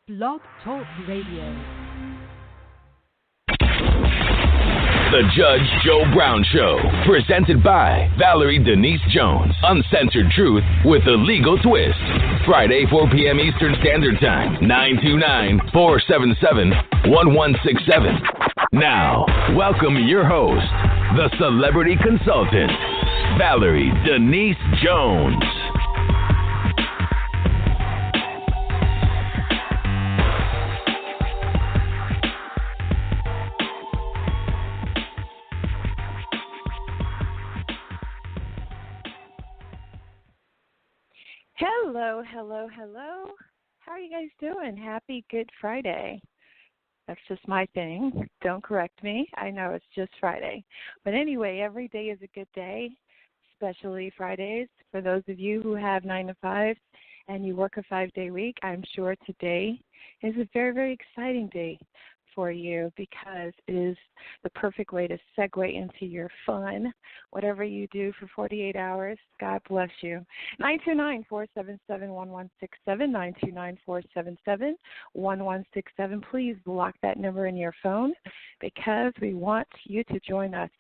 Blog Talk Radio. The Judge Joe Brown Show, presented by Valerie Denise Jones. Uncensored truth with a legal twist. Friday, 4 p.m. Eastern Standard Time, 929-477-1167. Now, welcome your host, the celebrity consultant, Valerie Denise Jones. Hello, hello, hello. How are you guys doing? Happy Good Friday. That's just my thing. Don't correct me. I know it's just Friday. But anyway, every day is a good day, especially Fridays. For those of you who have 9 to 5 and you work a 5-day week, I'm sure today is a very, very exciting day for you because it is the perfect way to segue into your fun. Whatever you do for 48 hours, God bless you. 929-477-1167, 929-477-1167. Please block that number in your phone because we want you to join us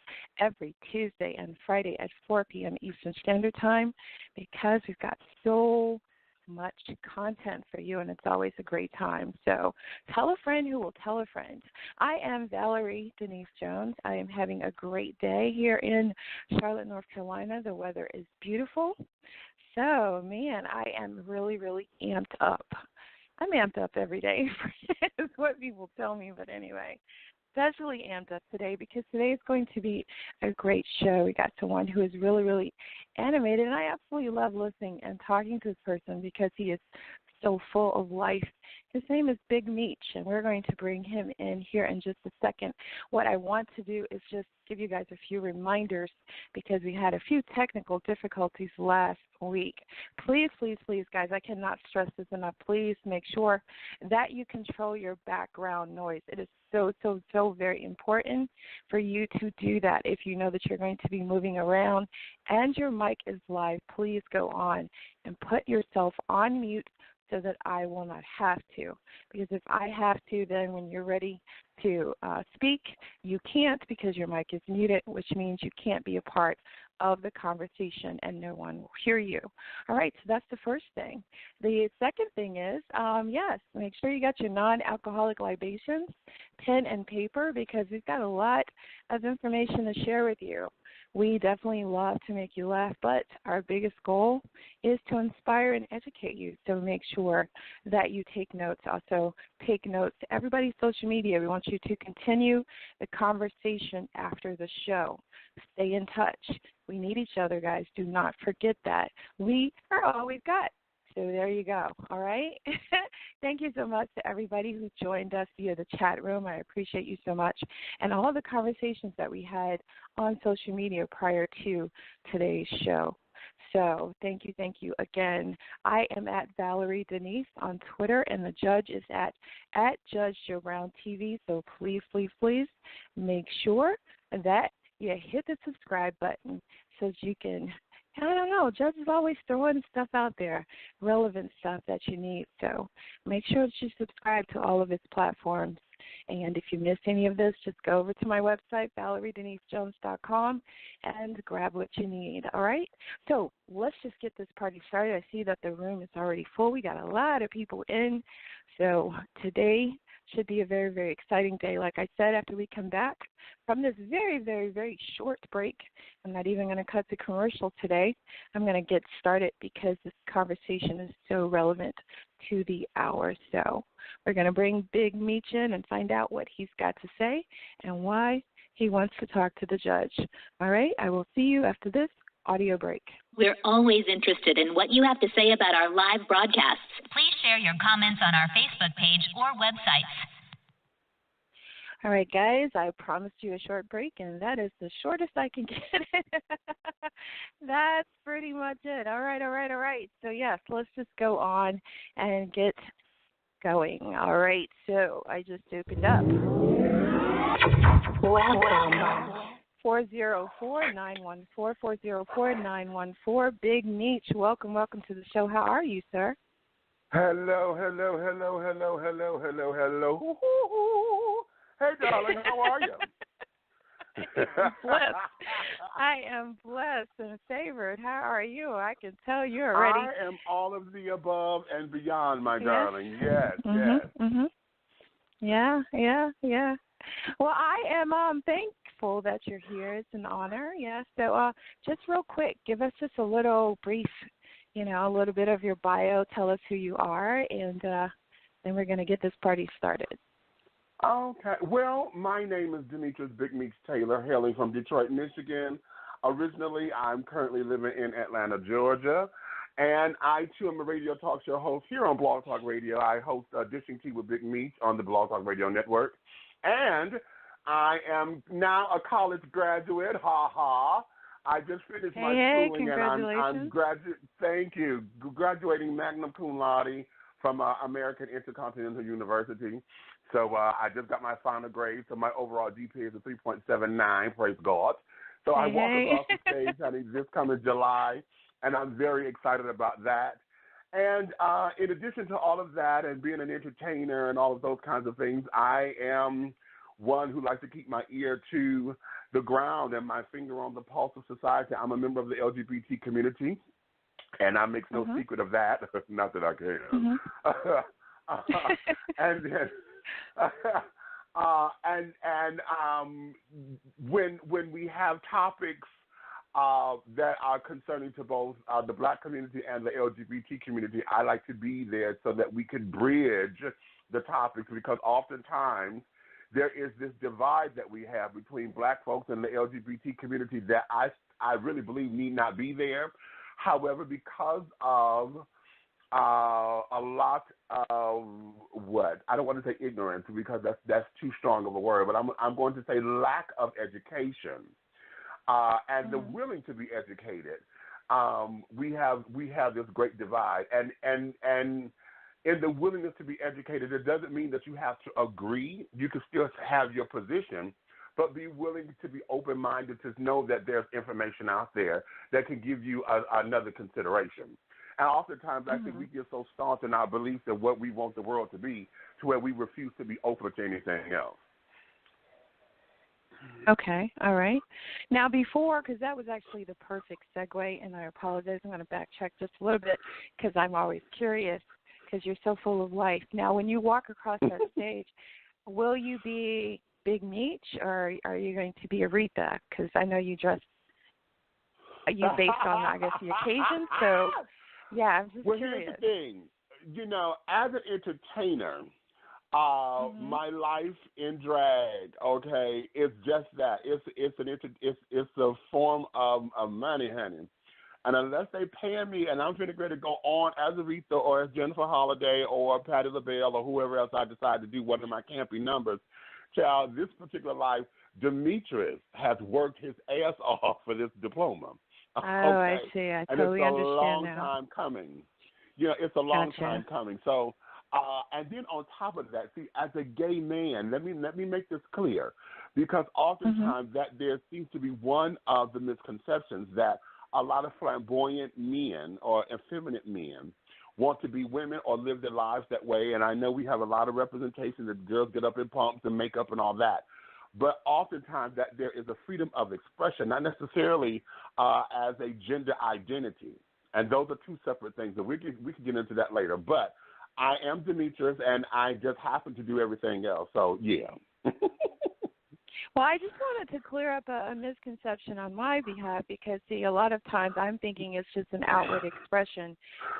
every Tuesday and Friday at 4 p.m. Eastern Standard Time because we've got so much content for you, and it's always a great time. So tell a friend who will tell a friend. I am Valerie Denise Jones. I am having a great day here in Charlotte, North Carolina. The weather is beautiful. So, man, I am really, really amped up. I'm amped up every day, is what people tell me, but anyway. Especially amped up today because today is going to be a great show. We got someone who is really, really animated, and I absolutely love listening and talking to this person because he is so full of life. His name is Big Meech, and we're going to bring him in here in just a second. What I want to do is just give you guys a few reminders because we had a few technical difficulties last week. Please, please, please, guys, I cannot stress this enough. Please make sure that you control your background noise. It is so, so, so very important for you to do that. If you know that you're going to be moving around and your mic is live, please go on and put yourself on mute so that I will not have to. Because if I have to, then when you're ready to speak, you can't because your mic is muted, which means you can't be a part of the conversation and no one will hear you. All right, so that's the first thing. The second thing is, yes, make sure you got your non-alcoholic libations, pen and paper, because we've got a lot of information to share with you. We definitely love to make you laugh, but our biggest goal is to inspire and educate you. So make sure that you take notes. Also, take notes to everybody's social media. We want you to continue the conversation after the show. Stay in touch. We need each other, guys. Do not forget that. We are all we've got. So there you go, all right? Thank you so much to everybody who joined us via the chat room. I appreciate you so much. And all the conversations that we had on social media prior to today's show. So thank you again. I am at Valerie Denise on Twitter, and the judge is at Judge Joe Brown TV. So please, please, please make sure that you hit the subscribe button so that you can, I don't know, Judge is always throwing stuff out there, relevant stuff that you need. So make sure that you subscribe to all of his platforms. And if you missed any of this, just go over to my website, ValerieDeniseJones.com, and grab what you need, all right? So let's just get this party started. I see that the room is already full. We got a lot of people in. So today should be a very, very exciting day. Like I said, after we come back from this very, very, very short break, I'm not even going to cut the commercial today. I'm going to get started because this conversation is so relevant to the hour. So we're going to bring Big Meech in and find out what he's got to say and why he wants to talk to the judge. All right, I will see you after this audio break. We're always interested in what you have to say about our live broadcasts. Please share your comments on our Facebook page or websites. All right, guys, I promised you a short break, and that is the shortest I can get it. That's pretty much it. All right. So, yes, let's just go on and get going. All right, so I just opened up. Welcome. 404-914-404-914. Big Meech, welcome to the show. How are you, sir? Hello, hello, hello, hello, hello, hello, hello. Hey, darling, how are you? Blessed. I am blessed and favored. How are you? I can tell you're ready. I am all of the above and beyond, my darling. Yes, yes. Yeah. Well, I am thankful that you're here. It's an honor. Yeah. So, just real quick, give us just a little brief, a little bit of your bio. Tell us who you are, and then we're going to get this party started. Okay. Well, my name is Demetrius Big Meech Taylor, hailing from Detroit, Michigan. Originally, I'm currently living in Atlanta, Georgia. And I, too, am a radio talk show host here on Blog Talk Radio. I host Dishing Tea with Big Meech on the Blog Talk Radio Network. And I am now a college graduate. Ha ha. I just finished my schooling, and thank you. Graduating magna cum laude from American Intercontinental University. So I just got my final grade, so my overall GPA is a 3.79, praise God. So I walk across the stage, honey, this coming July, and I'm very excited about that. And in addition to all of that and being an entertainer and all of those kinds of things, I am one who likes to keep my ear to the ground and my finger on the pulse of society. I'm a member of the LGBT community, and I make no secret of that. Not that I can. And then, when we have topics that are concerning to both the Black community and the LGBT community, I like to be there so that we can bridge the topics, because oftentimes there is this divide that we have between Black folks and the LGBT community that I really believe need not be there. However, because of a lot of I don't want to say ignorance, because that's too strong of a word, but I'm going to say lack of education and the willing to be educated. We have this great divide, and in the willingness to be educated, it doesn't mean that you have to agree. You can still have your position, but be willing to be open-minded to know that there's information out there that can give you another consideration. And oftentimes, I think we get so staunch in our beliefs of what we want the world to be, to where we refuse to be open to anything else. Okay, all right. Now, because that was actually the perfect segue, and I apologize, I'm going to backtrack just a little bit, because I'm always curious, because you're so full of life. Now, when you walk across that stage, will you be Big Meech, or are you going to be Aretha? Because I know you dress based on, I guess, the occasion, so... Yeah, I'm just curious. Here's the thing. As an entertainer, my life in drag, okay, it's just that. It's a form of money, honey. And unless they pay me and I'm going to go on as Aretha or as Jennifer Holliday or Patti LaBelle or whoever else I decide to do one of my campy numbers, child, this particular life, Demetrius has worked his ass off for this diploma. Oh, okay. I see. I totally understand now. And it's a long time coming. It's a long time coming. So, and then on top of that, see, as a gay man, let me make this clear, because oftentimes that there seems to be one of the misconceptions that a lot of flamboyant men or effeminate men want to be women or live their lives that way. And I know we have a lot of representation that girls get up in pumps and makeup and all that. But oftentimes that there is a freedom of expression, not necessarily as a gender identity. And those are two separate things. And we can get into that later. But I am Demetrius, and I just happen to do everything else. So, yeah. Well, I just wanted to clear up a misconception on my behalf, because, see, a lot of times I'm thinking it's just an outward expression,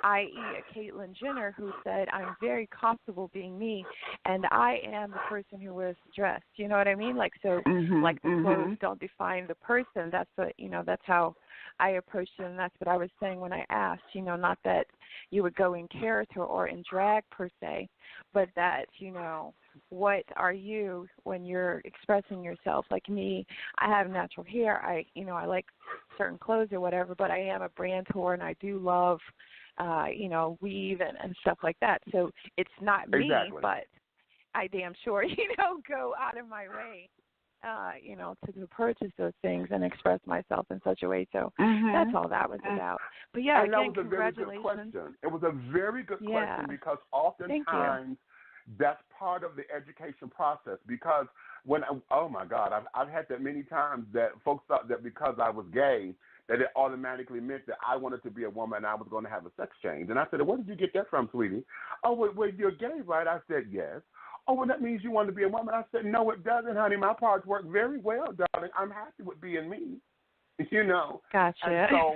i.e. a Caitlyn Jenner who said, I'm very comfortable being me, and I am the person who wears the dress. You know what I mean? Like, so, like the clothes don't define the person. That's what, that's how I approached it, and that's what I was saying when I asked, not that you would go in character or in drag per se, but that, what are you when you're expressing yourself? Like me, I have natural hair. I like certain clothes or whatever, but I am a brand whore, and I do love, weave and stuff like that. So it's not me, but I damn sure, go out of my way to purchase those things and express myself in such a way. So that's all that was about. But yeah, and again, that was a very good congratulations. question. It was a very good question because oftentimes that's part of the education process. Because oh my God, I've had that many times that folks thought that because I was gay, that it automatically meant that I wanted to be a woman and I was going to have a sex change. And I said, where did you get that from, sweetie? Oh, well, you're gay, right? I said, yes. Oh, well, that means you want to be a woman. I said, no, it doesn't, honey. My parts work very well, darling. I'm happy with being me. Gotcha. And so,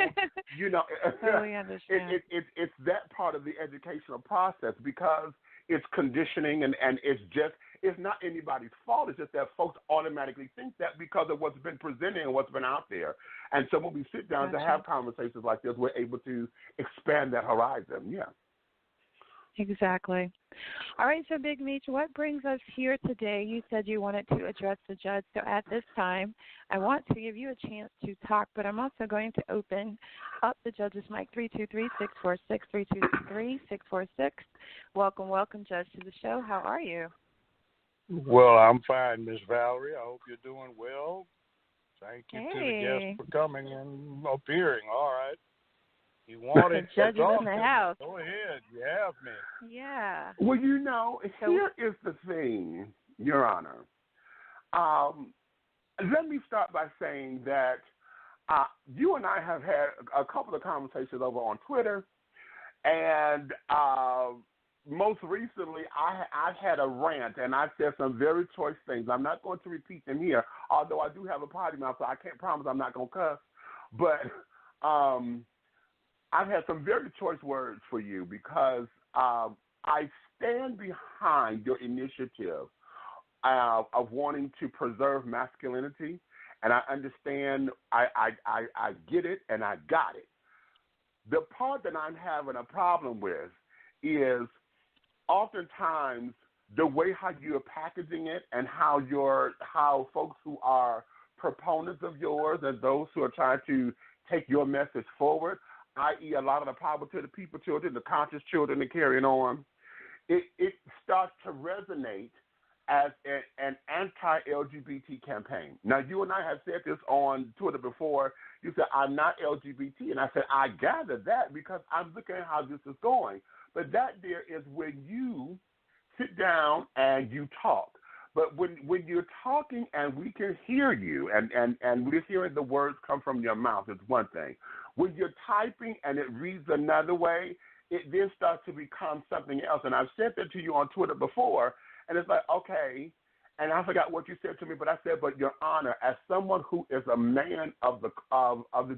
totally understand. It's that part of the educational process because it's conditioning and it's not anybody's fault. It's just that folks automatically think that because of what's been presented and what's been out there. And so when we sit down to have conversations like this, we're able to expand that horizon. Yeah. Exactly. All right, so Big Meech, what brings us here today? You said you wanted to address the judge, so at this time, I want to give you a chance to talk, but I'm also going to open up the judge's mic, 323-646-3223-646. Welcome, Judge, to the show. How are you? Well, I'm fine, Miss Valerie. I hope you're doing well. Thank you to the guests for coming and appearing. All right. You wanted the judge to talk in the to house. Me. Go ahead. You have me. Yeah. Well, here is the thing, Your Honor. Let me start by saying that you and I have had a couple of conversations over on Twitter, and most recently I've had a rant, and I said some very choice things. I'm not going to repeat them here, although I do have a potty mouth, so I can't promise I'm not going to cuss. But I've had some very choice words for you because I stand behind your initiative of wanting to preserve masculinity, and I understand, I get it, and I got it. The part that I'm having a problem with is oftentimes the way how you're packaging it and how folks who are proponents of yours and those who are trying to take your message forward, i.e. a lot of the power to the people children, the conscious children, and carrying on, it starts to resonate as an anti-LGBT campaign. Now, you and I have said this on Twitter before. You said, I'm not LGBT. And I said, I gather that because I'm looking at how this is going. But that there is when you sit down and you talk. But when you're talking and we can hear you and we're hearing the words come from your mouth, it's one thing. When you're typing and it reads another way, it then starts to become something else. And I've said that to you on Twitter before, and it's like, okay, and I forgot what you said to me, but I said, but Your Honor, as someone who is a man of the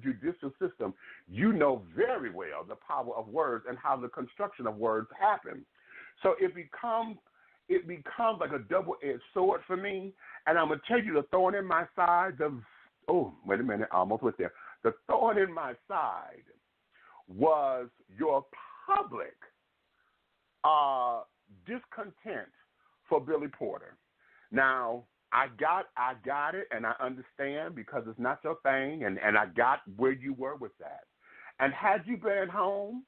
judicial system, you know very well the power of words and how the construction of words happen. So it becomes like a double-edged sword for me, and I'm going to tell you the thorn in my side, wait a minute, I almost went there. The thorn in my side was your public discontent for Billy Porter. Now, I got it, and I understand because it's not your thing, and I got where you were with that. And had you been at home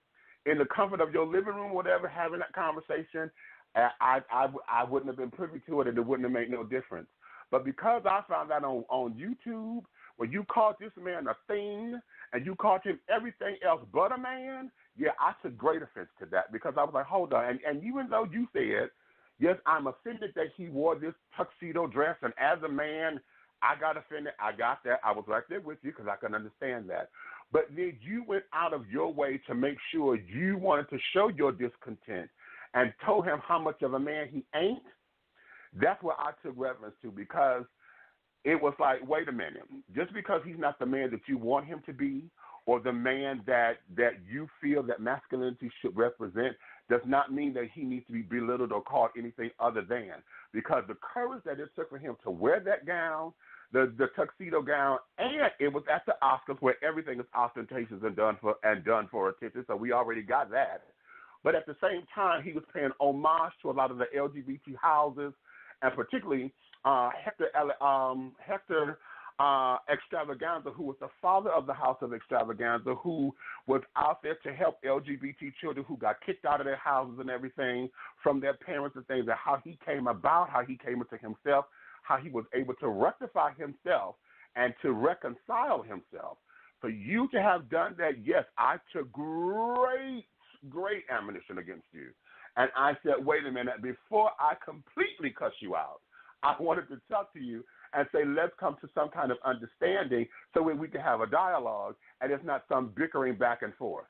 in the comfort of your living room, whatever, having that conversation, I wouldn't have been privy to it, and it wouldn't have made no difference. But because I found out on YouTube, when you called this man a thing and you called him everything else but a man, yeah, I took great offense to that because I was like, hold on. And even though you said, yes, I'm offended that he wore this tuxedo dress, and as a man, I got offended. I got that. I was right there with you because I can understand that. But then you went out of your way to make sure you wanted to show your discontent and told him how much of a man he ain't. That's what I took reference to because it was like, wait a minute. Just because he's not the man that you want him to be or the man that you feel that masculinity should represent does not mean that he needs to be belittled or called anything other than. Because the courage that it took for him to wear that gown, the tuxedo gown, and it was at the Oscars where everything is ostentatious and done for attention, so we already got that. But at the same time, he was paying homage to a lot of the LGBT houses, and particularly Hector Extravaganza, who was the father of the House of Extravaganza, who was out there to help LGBT children who got kicked out of their houses and everything from their parents and things, and how he came about, how he came into himself, how he was able to rectify himself and to reconcile himself. For you to have done that, yes, I took great ammunition against you. And I said, wait a minute, before I completely cuss you out, I wanted to talk to you and say, let's come to some kind of understanding so we can have a dialogue and it's not some bickering back and forth.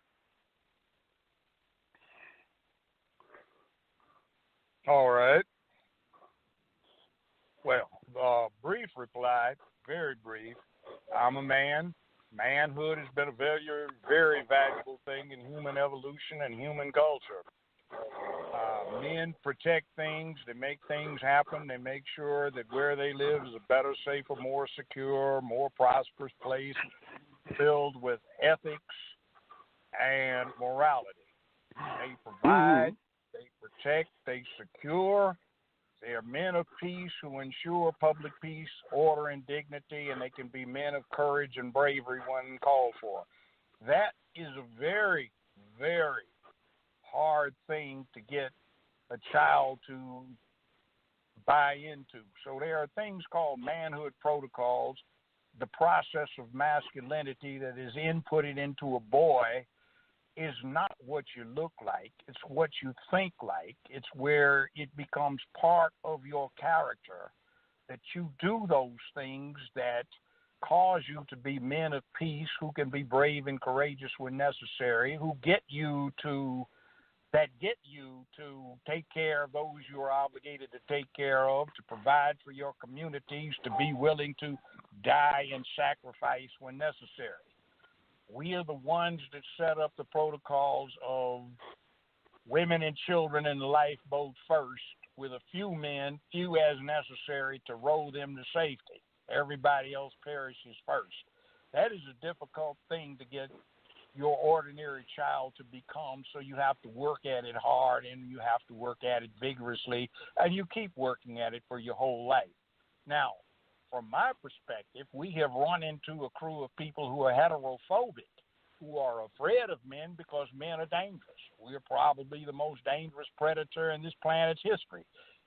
All right. Well, brief reply, very brief. I'm a man. Manhood has been a very, very valuable thing in human evolution and human culture. Men protect things. They make things happen. They make sure that where they live is a better, safer, more secure, more prosperous place filled with ethics and morality. They provide, they protect, they secure. They are men of peace who ensure public peace, order, and dignity, and they can be men of courage and bravery when called for. That is a very, very hard thing to get a child to buy into. So there are things called manhood protocols, the process of masculinity that is inputted into a boy is not what you look like. It's what you think like. It's where it becomes part of your character, that you do those things that cause you to be men of peace who can be brave and courageous when necessary, who get you to take care of those you are obligated to take care of, to provide for your communities, to be willing to die and sacrifice when necessary. We are the ones that set up the protocols of women and children in the lifeboat first, with a few men, few as necessary, to row them to safety. Everybody else perishes first. That is a difficult thing to get your ordinary child to become, so you have to work at it hard and you have to work at it vigorously, and you keep working at it for your whole life. Now, from my perspective, we have run into a crew of people who are heterophobic, who are afraid of men because men are dangerous. We are probably the most dangerous predator in this planet's history.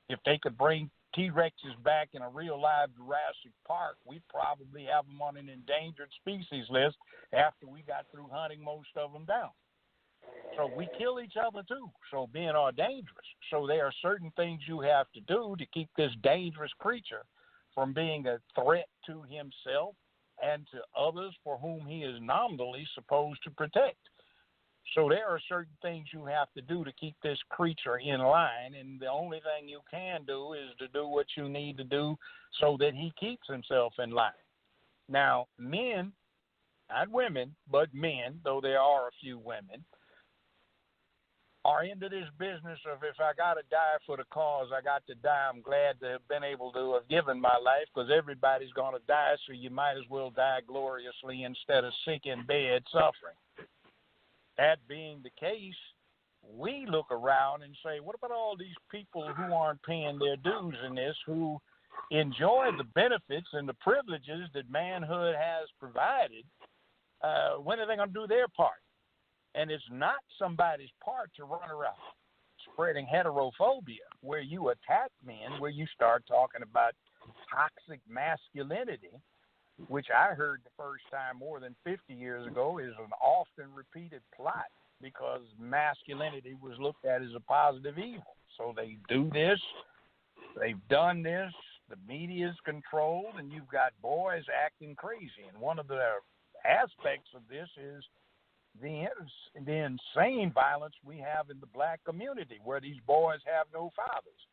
If they could bring T-Rexes back in a real live Jurassic Park, we'd probably have them on an endangered species list after we got through hunting most of them down. So we kill each other too. So men are dangerous. So there are certain things you have to do to keep this dangerous creature from being a threat to himself and to others for whom he is nominally supposed to protect. So there are certain things you have to do to keep this creature in line, and the only thing you can do is to do what you need to do so that he keeps himself in line. Now, men, not women, but men, though there are a few women, are into this business of, if I got to die for the cause, I got to die. I'm glad to have been able to have given my life, because everybody's going to die, so you might as well die gloriously instead of sick in bed suffering. That being the case, we look around and say, what about all these people who aren't paying their dues in this, who enjoy the benefits and the privileges that manhood has provided? When are they going to do their part? And it's not somebody's part to run around spreading heterophobia, where you attack men, where you start talking about toxic masculinity, which I heard the first time more than 50 years ago is an often repeated plot, because masculinity was looked at as a positive evil. So they do this, they've done this, the media is controlled, and you've got boys acting crazy. And one of the aspects of this is the insane violence we have in the black community, where these boys have no fathers.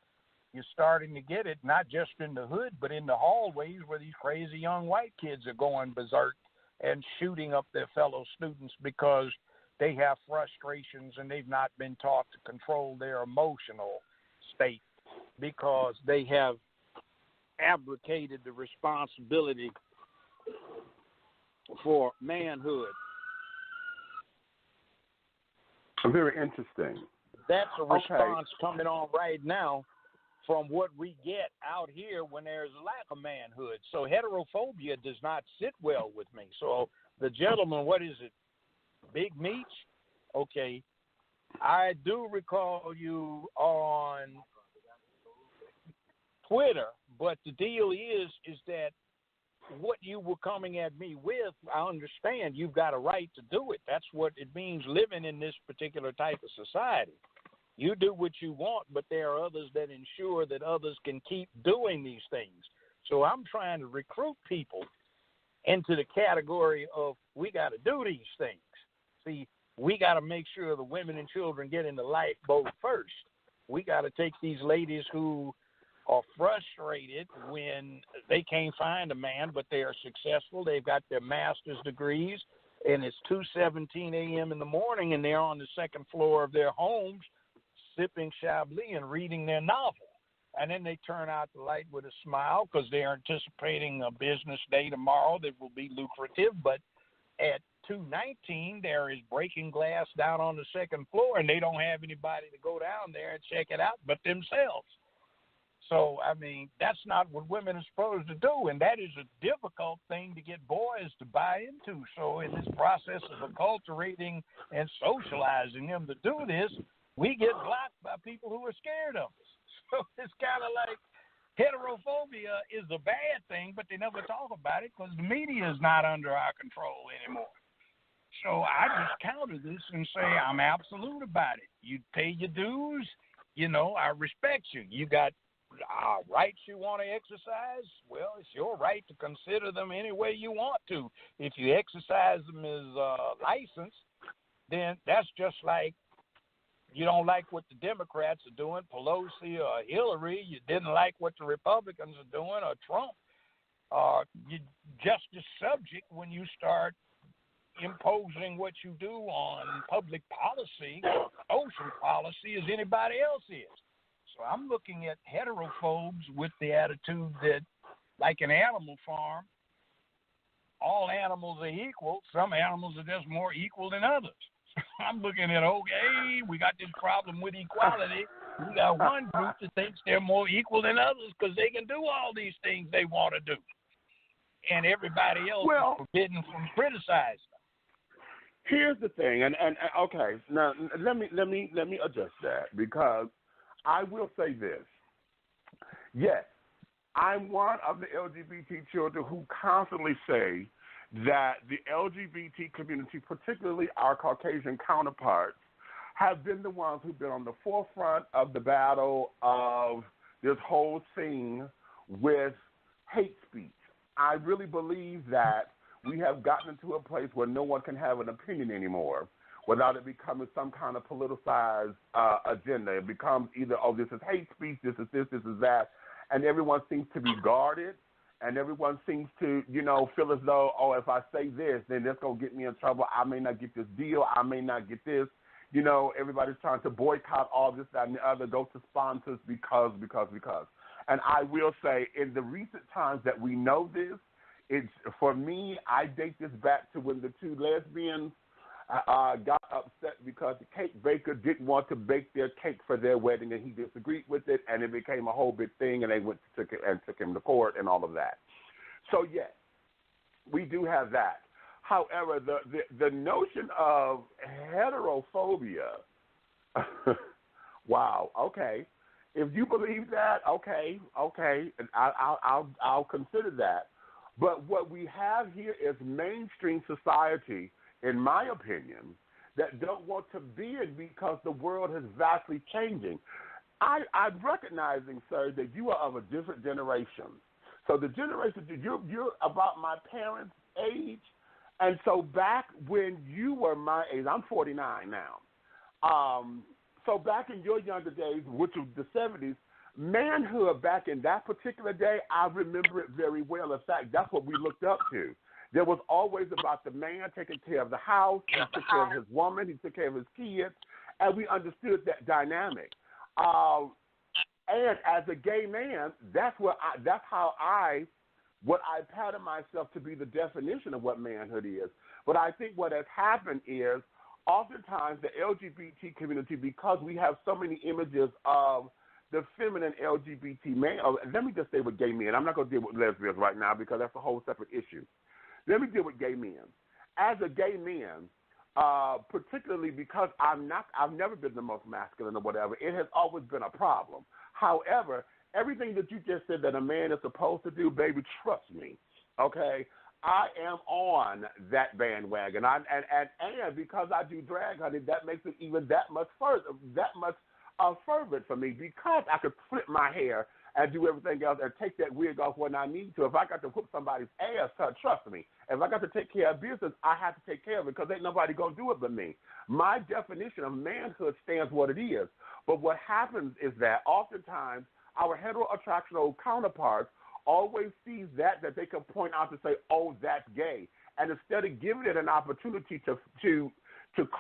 You're starting to get it not just in the hood, but in the hallways, where these crazy young white kids are going berserk and shooting up their fellow students because they have frustrations and they've not been taught to control their emotional state, because they have abdicated the responsibility for manhood. Very interesting. That's a response coming on right now from what we get out here when there's a lack of manhood. So heterophobia does not sit well with me. So the gentleman, what is it, Big Meech? Okay, I do recall you on Twitter But the deal is that what you were coming at me with, I understand you've got a right to do it. That's what it means living in this particular type of society. You do what you want, but there are others that ensure that others can keep doing these things. So I'm trying to recruit people into the category of we got to do these things. See, we got to make sure the women and children get in the lifeboat first. We got to take these ladies who are frustrated when they can't find a man, but they are successful. They've got their master's degrees, and it's 2:17 a.m. in the morning, and they're on the second floor of their homes sipping Chablis and reading their novel. And then they turn out the light with a smile because they're anticipating a business day tomorrow that will be lucrative. But at 2:19, there is breaking glass down on the second floor, and they don't have anybody to go down there and check it out but themselves. So, I mean, that's not what women are supposed to do, and that is a difficult thing to get boys to buy into. So in this process of acculturating and socializing them to do this, we get blocked by people who are scared of us. So it's kind of like heterophobia is a bad thing, but they never talk about it because the media is not under our control anymore. So I just counter this and say I'm absolute about it. You pay your dues, I respect you. You got rights you want to exercise, well, it's your right to consider them any way you want to. If you exercise them as license, then that's just like you don't like what the Democrats are doing, Pelosi or Hillary. You didn't like what the Republicans are doing or Trump. You're just as subject when you start imposing what you do on public policy, social policy, as anybody else is. So I'm looking at heterophobes with the attitude that, like an animal farm, all animals are equal. Some animals are just more equal than others. I'm looking at, okay, we got this problem with equality. We got one group that thinks they're more equal than others because they can do all these things they want to do. And everybody else is forbidden from criticizing. Here's the thing, and okay, now let me adjust that, because I will say this. Yes, I'm one of the LGBT children who constantly say that the LGBT community, particularly our Caucasian counterparts, have been the ones who've been on the forefront of the battle of this whole thing with hate speech. I really believe that we have gotten into a place where no one can have an opinion anymore without it becoming some kind of politicized agenda. It becomes either, this is hate speech, this is this is that, and everyone seems to be guarded, and everyone seems to, feel as though, if I say this, then that's going to get me in trouble. I may not get this deal. I may not get this. Everybody's trying to boycott all this, that, and the other, go to sponsors because. And I will say, in the recent times that we know this, for me, I date this back to when the two lesbians got upset because the cake baker didn't want to bake their cake for their wedding, and he disagreed with it, and it became a whole big thing, and they took him to court and all of that. So yes, we do have that. However, the notion of heterophobia, wow, okay. If you believe that, okay, and I'll consider that. But what we have here is mainstream society, in my opinion, that don't want to be it because the world is vastly changing. I'm recognizing, sir, that you are of a different generation. So the generation, you're about my parents' age, and so back when you were my age, I'm 49 now. So back in your younger days, which was the 70s, manhood back in that particular day, I remember it very well. In fact, that's what we looked up to. There was always about the man taking care of the house. He took care of his woman. He took care of his kids. And we understood that dynamic. And as a gay man, that's how I pattern myself to be the definition of what manhood is. But I think what has happened is oftentimes the LGBT community, because we have so many images of the feminine LGBT man, let me just stay with gay men. I'm not going to deal with lesbians right now because that's a whole separate issue. Let me deal with gay men. As a gay man, particularly because I've never been the most masculine or whatever, it has always been a problem. However, everything that you just said that a man is supposed to do, baby, trust me, okay? I am on that bandwagon, and because I do drag, honey, that makes it even that much fervent for me, because I could flip my hair and do everything else and take that wig off when I need to. If I got to whoop somebody's ass, trust me. If I got to take care of business, I have to take care of it, because ain't nobody going to do it but me. My definition of manhood stands what it is. But what happens is that oftentimes our heteroattractional counterparts always sees that they can point out to say, oh, that's gay. And instead of giving it an opportunity to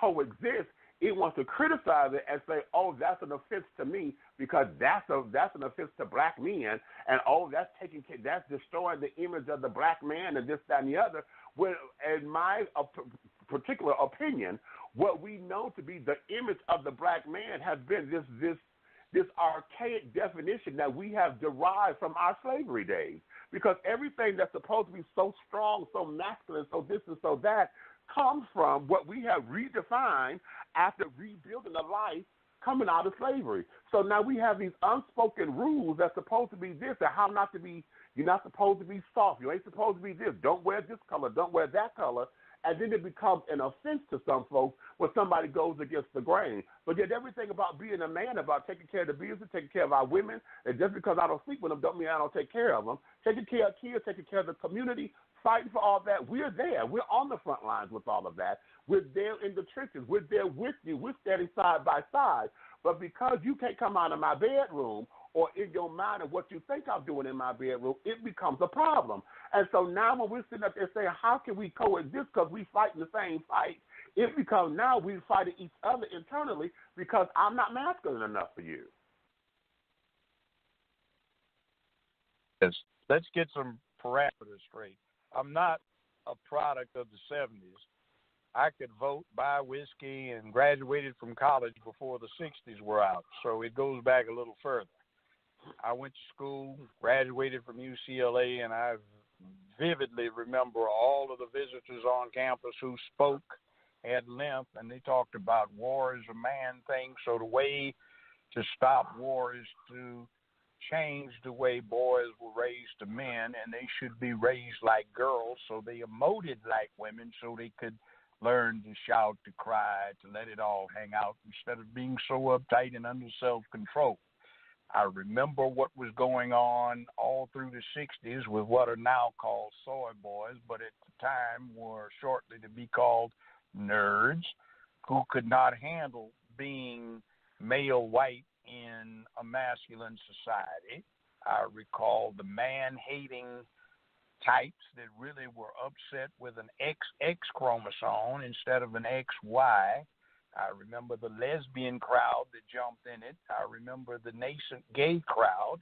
coexist, it wants to criticize it and say, oh, that's an offense to me, because that's an offense to black men, and oh, that's destroying the image of the black man and this, that, and the other. When, in my particular opinion, what we know to be the image of the black man has been this archaic definition that we have derived from our slavery days, because everything that's supposed to be so strong, so masculine, so this and so that, comes from what we have redefined after rebuilding a life coming out of slavery. So now we have these unspoken rules that's supposed to be this, and how not to be. You're not supposed to be soft. You ain't supposed to be this. Don't wear this color. Don't wear that color. And then it becomes an offense to some folks when somebody goes against the grain. But yet everything about being a man, about taking care of the business, taking care of our women, and just because I don't sleep with them don't mean I don't take care of them. Taking care of kids, taking care of the community, fighting for all that. We're there. We're on the front lines with all of that. We're there in the trenches. We're there with you. We're standing side by side. But because you can't come out of my bedroom or in your mind of what you think I'm doing in my bedroom, it becomes a problem. And so now when we're sitting up there saying, how can we coexist because we fight in the same fight, it becomes now we're fighting each other internally because I'm not masculine enough for you. Yes. Let's get some parameters straight. I'm not a product of the 70s. I could vote, buy whiskey, and graduated from college before the 60s were out, so it goes back a little further. I went to school, graduated from UCLA, and I vividly remember all of the visitors on campus who spoke at length, and they talked about war is a man thing, so the way to stop war is to change the way boys were raised to men, and they should be raised like girls, so they emoted like women so they could learn to shout, to cry, to let it all hang out instead of being so uptight and under self-control. I remember what was going on all through the 60s with what are now called soy boys, but at the time were shortly to be called nerds, who could not handle being male white in a masculine society. I recall the man-hating types that really were upset with an XX chromosome instead of an XY. I remember the lesbian crowd that jumped in it. I remember the nascent gay crowd.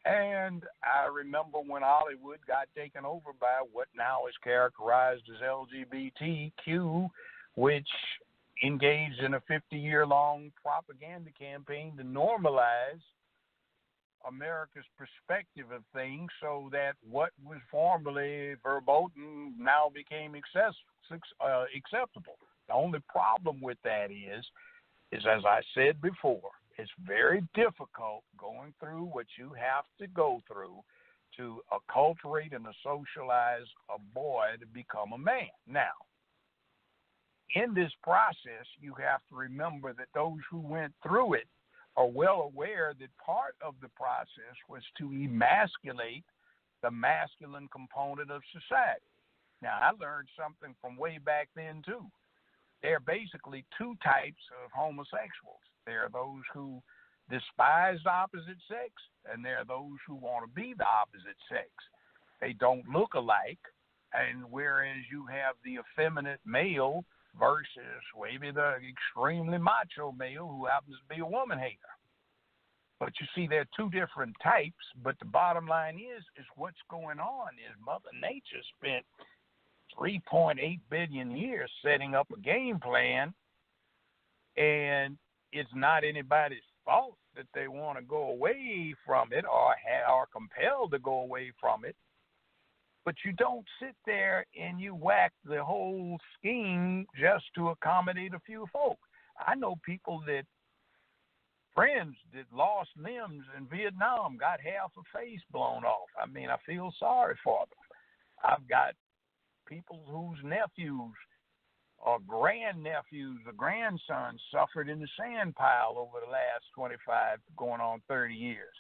And I remember when Hollywood got taken over by what now is characterized as LGBTQ, which engaged in a 50-year-long propaganda campaign to normalize America's perspective of things so that what was formerly verboten now became acceptable. The only problem with that is as I said before, it's very difficult going through what you have to go through to acculturate and to socialize a boy to become a man. Now, in this process, you have to remember that those who went through it are well aware that part of the process was to emasculate the masculine component of society. Now, I learned something from way back then, too. There are basically two types of homosexuals. There are those who despise the opposite sex, and there are those who want to be the opposite sex. They don't look alike, and whereas you have the effeminate male versus maybe the extremely macho male who happens to be a woman hater. But you see, there are two different types, but the bottom line is what's going on is Mother Nature spent 3.8 billion years setting up a game plan, and it's not anybody's fault that they want to go away from it or are compelled to go away from it. But you don't sit there and you whack the whole scheme just to accommodate a few folk. I know people that friends that lost limbs in Vietnam, got half a face blown off. I mean, I feel sorry for them. I've got people whose nephews or grandnephews or grandsons suffered in the sand pile over the last 25, going on 30 years.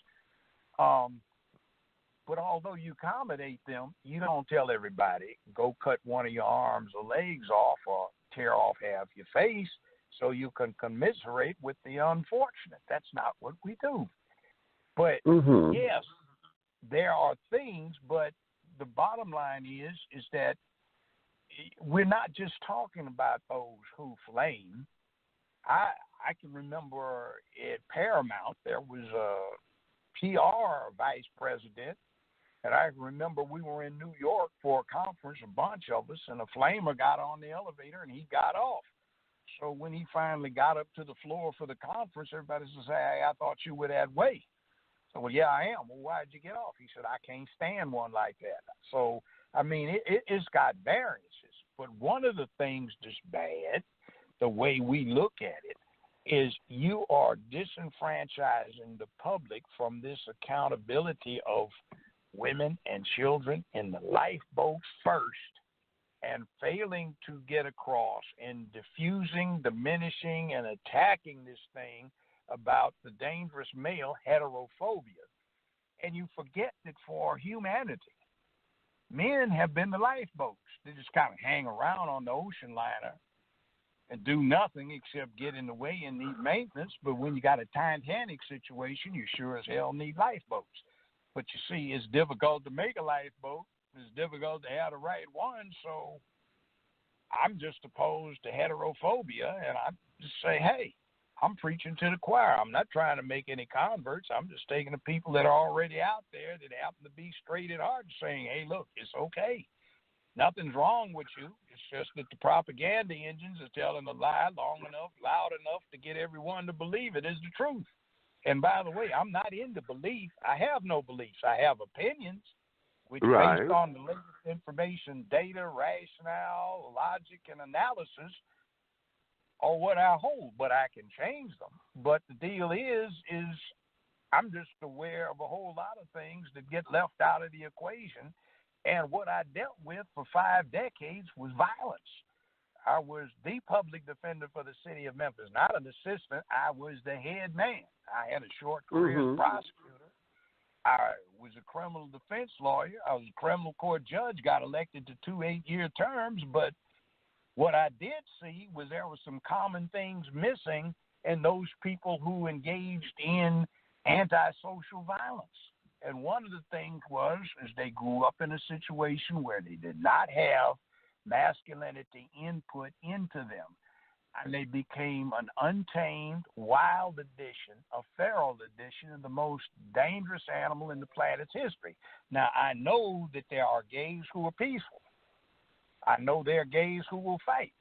But although you accommodate them, you don't tell everybody, go cut one of your arms or legs off or tear off half your face so you can commiserate with the unfortunate. That's not what we do. But, yes, there are things, but the bottom line is that we're not just talking about those who flame. I can remember at Paramount there was a PR vice president, and I remember we were in New York for a conference, a bunch of us, and a flamer got on the elevator and he got off. So when he finally got up to the floor for the conference, everybody says, "Hey, I thought you were that way." So, well, yeah, I am. Well, why'd you get off? He said, "I can't stand one like that." So, I mean, it's got variances. But one of the things that's bad, the way we look at it, is you are disenfranchising the public from this accountability of women and children in the lifeboats first, and failing to get across and diffusing, diminishing, and attacking this thing about the dangerous male heterophobia. And you forget that for humanity, men have been the lifeboats. They just kind of hang around on the ocean liner and do nothing except get in the way and need maintenance. But when you got a Titanic situation, you sure as hell need lifeboats. But you see, it's difficult to make a lifeboat. It's difficult to have the right one. So I'm just opposed to heterophobia, and I just say, hey, I'm preaching to the choir. I'm not trying to make any converts. I'm just taking the people that are already out there that happen to be straight at heart, saying, hey, look, it's okay. Nothing's wrong with you. It's just that the propaganda engines are telling a lie long enough, loud enough to get everyone to believe it is the truth. And by the way, I'm not into belief. I have no beliefs. I have opinions, which based on the latest information, data, rationale, logic, and analysis are what I hold, but I can change them. But the deal is I'm just aware of a whole lot of things that get left out of the equation. And what I dealt with for 5 decades was violence. I was the public defender for the city of Memphis, not an assistant. I was the head man. I had a short career as prosecutor. I was a criminal defense lawyer. I was a criminal court judge, got elected to 2 8-year terms. But what I did see was there were some common things missing in those people who engaged in antisocial violence. And one of the things is they grew up in a situation where they did not have masculinity input into them. And they became an untamed, wild addition, a feral addition of the most dangerous animal in the planet's history. Now, I know that there are gays who are peaceful. I know there are gays who will fight.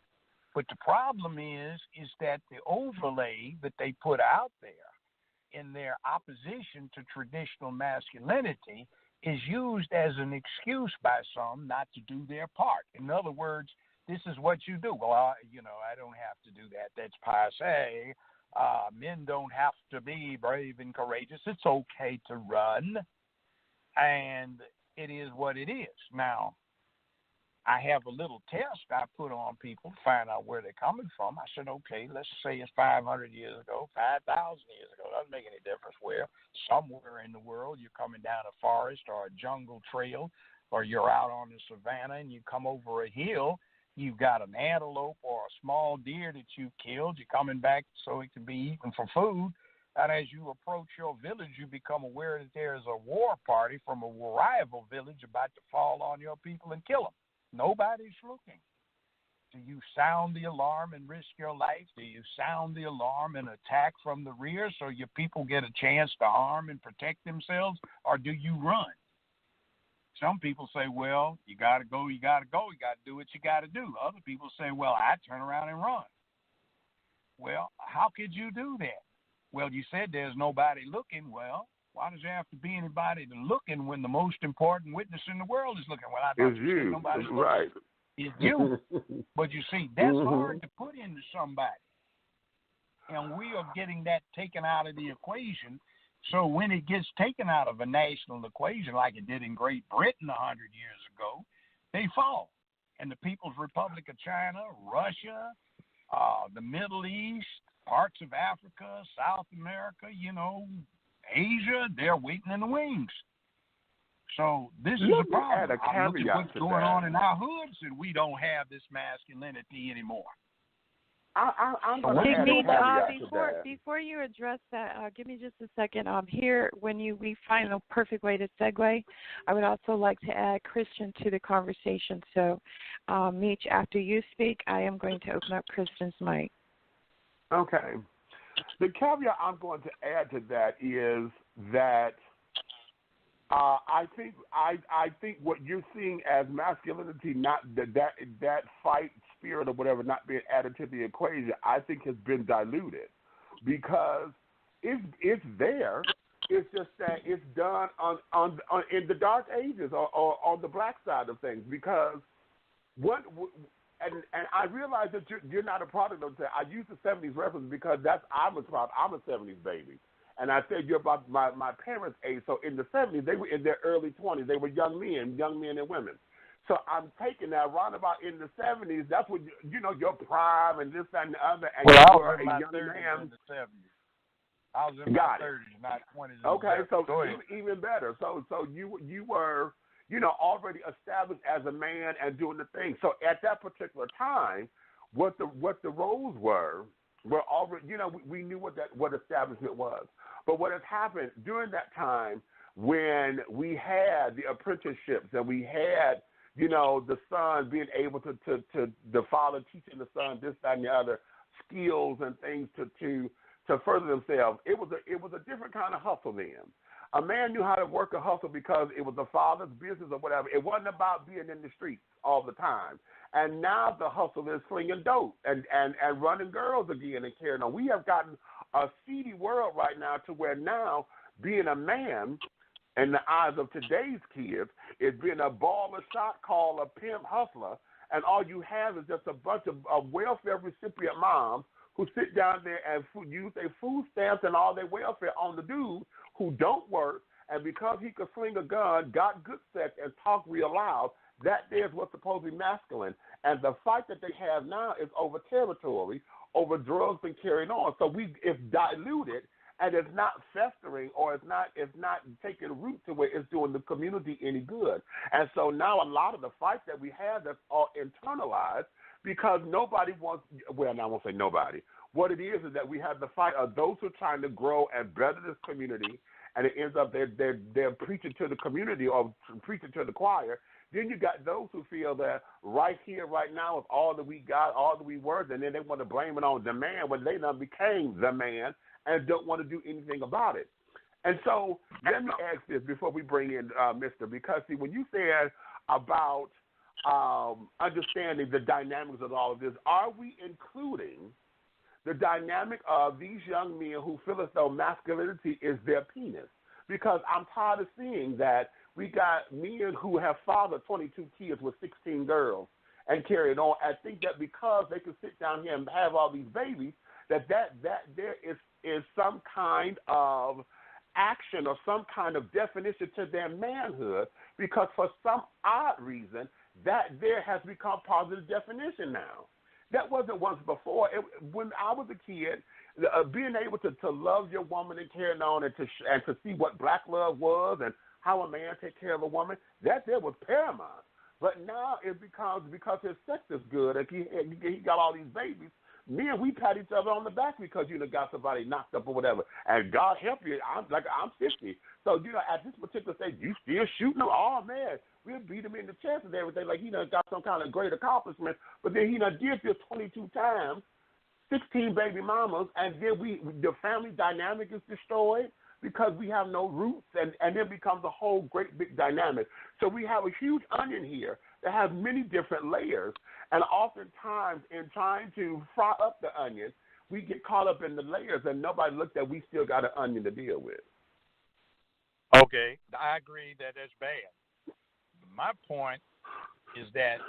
But the problem is that the overlay that they put out there in their opposition to traditional masculinity is used as an excuse by some not to do their part. In other words, this is what you do. Well, I don't have to do that. That's passé. Men don't have to be brave and courageous. It's okay to run. And it is what it is. Now, I have a little test I put on people to find out where they're coming from. I said, okay, let's say it's 500 years ago, 5,000 years ago. Doesn't make any difference where. Somewhere in the world, you're coming down a forest or a jungle trail, or you're out on the savannah and you come over a hill. You've got an antelope or a small deer that you've killed. You're coming back so it can be eaten for food. And as you approach your village, you become aware that there is a war party from a rival village about to fall on your people and kill them. Nobody's looking. Do you sound the alarm and risk your life? Do you sound the alarm and attack from the rear so your people get a chance to arm and protect themselves? Or do you run? Some people say, well, you got to go, you got to go. You got to do what you got to do. Other people say, well, I turn around and run. Well, how could you do that? Well, you said there's nobody looking. Well, why does there have to be anybody looking when the most important witness in the world is looking? Well, I thought you said nobody's looking. Right. It's you. But you see, that's hard to put into somebody. and we are getting that taken out of the equation. So when it gets taken out of a national equation, like it did in Great Britain 100 years ago, they fall. And the People's Republic of China, Russia, the Middle East, parts of Africa, South America, Asia, they're waiting in the wings. So this is a problem. I look at what's going on in our hoods, and we don't have this masculinity anymore. I'm going to add a caveat to that. Before you address that, give me just a second. Here, when we find a perfect way to segue, I would also like to add Christian to the conversation. So, Meach, after you speak, I am going to open up Christian's mic. Okay. The caveat I'm going to add to that is that I think what you're seeing as masculinity, not that fight spirit or whatever, not being added to the equation, I think has been diluted because it's there. It's just that it's done on in the dark ages or on the black side of things because and I realize that you're not a product of that. I use the 70s reference because I'm a 70s baby. And I said you're about my parents' age. So in the 70s, they were in their early 20s. They were young men and women. So I'm taking that roundabout in the 70s. That's what, your prime and this and the other. And I you was were in a my young 30s man. in the 70s. I was in my 30s, not 20s. Okay, so even better. So you were, already established as a man and doing the thing. So at that particular time, what the roles were already, we knew what establishment was. But what has happened during that time when we had the apprenticeships and we had, the son being able to the father teaching the son this, that, and the other skills and things to further themselves, it was a different kind of hustle then. A man knew how to work a hustle because it was the father's business or whatever. It wasn't about being in the streets all the time. And now the hustle is slinging dope and running girls again and carrying on. We have gotten a seedy world right now to where now being a man in the eyes of today's kids is being a baller, shot caller, pimp, hustler, and all you have is just a bunch of welfare recipient moms who sit down there and use their food stamps and all their welfare on the dude who don't work, and because he could sling a gun, got good sex, and talk real loud, that there's what's supposed to be masculine. And the fight that they have now is over territory, over drugs and carrying on. So it's diluted and it's not festering or it's not taking root to where it's doing the community any good. And so now a lot of the fights that we have that's all internalized because nobody wants, well, I won't say nobody. What it is that we have the fight of those who are trying to grow and better this community, and it ends up they're preaching to the community or preaching to the choir. Then you got those who feel that right here, right now, is all that we got, all that we were, and then they want to blame it on the man when they done became the man and don't want to do anything about it. And so let me ask this before we bring in Mr. Because, see, when you said about understanding the dynamics of all of this, are we including the dynamic of these young men who feel as though masculinity is their penis? Because I'm tired of seeing that we got men who have fathered 22 kids with 16 girls and carried on. I think that because they can sit down here and have all these babies, that there is some kind of action or some kind of definition to their manhood, because for some odd reason that there has become positive definition now. That wasn't once before. When I was a kid, being able to love your woman and carry on and to see what black love was and how a man take care of a woman, that there was paramount. But now it becomes, because his sex is good and he got all these babies, men, we pat each other on the back because you got somebody knocked up or whatever. And God help you, I'm 50. So, at this particular stage, you still shooting him? Oh, man, we'll beat him in the chest and everything. Like he done got some kind of great accomplishment. But then he done did this 22 times, 16 baby mamas, and then the family dynamic is destroyed because we have no roots, and it becomes a whole great big dynamic. So we have a huge onion here that has many different layers, and oftentimes in trying to fry up the onion, we get caught up in the layers, and nobody looks at we still got an onion to deal with. Okay, I agree that that's bad. My point is that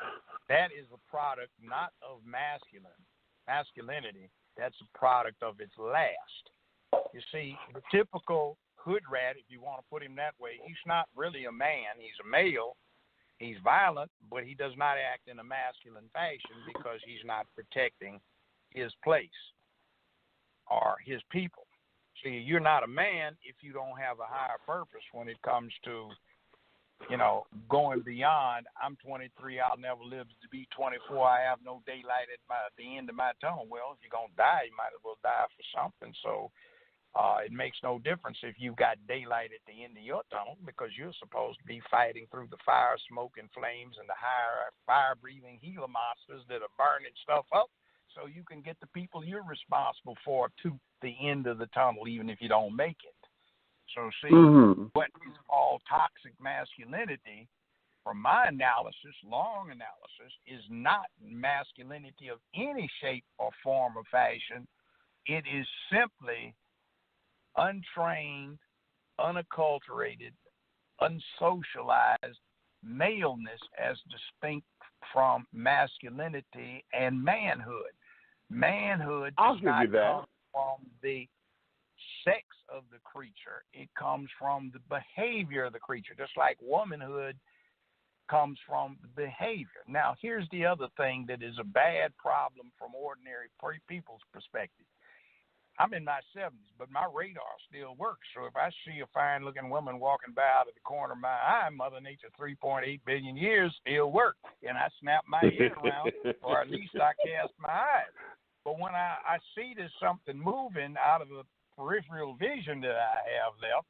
is a product not of masculinity, That's a product of its last. You see, the typical hood rat, if you want to put him that way, he's not really a man. He's a male. He's violent, but he does not act in a masculine fashion because he's not protecting his place or his people. See, you're not a man if you don't have a higher purpose when it comes to, going beyond. I'm 23. I'll never live to be 24. I have no daylight at the end of my tunnel. Well, if you're going to die, you might as well die for something. So it makes no difference if you've got daylight at the end of your tunnel because you're supposed to be fighting through the fire, smoke, and flames and the higher fire-breathing Gila monsters that are burning stuff up so you can get the people you're responsible for to the end of the tunnel, even if you don't make it. So, see, what is called toxic masculinity, from my analysis, long analysis, is not masculinity of any shape or form or fashion. It is simply untrained, unacculturated, unsocialized maleness as distinct from masculinity and manhood. Manhood does not come from the sex of the creature. It comes from the behavior of the creature, just like womanhood comes from the behavior. Now, here's the other thing that is a bad problem from ordinary people's perspective. I'm in my 70s, but my radar still works. So if I see a fine-looking woman walking by out of the corner of my eye, Mother Nature 3.8 billion years still work. And I snap my head around, or at least I cast my eyes. But when I see there's something moving out of the peripheral vision that I have left,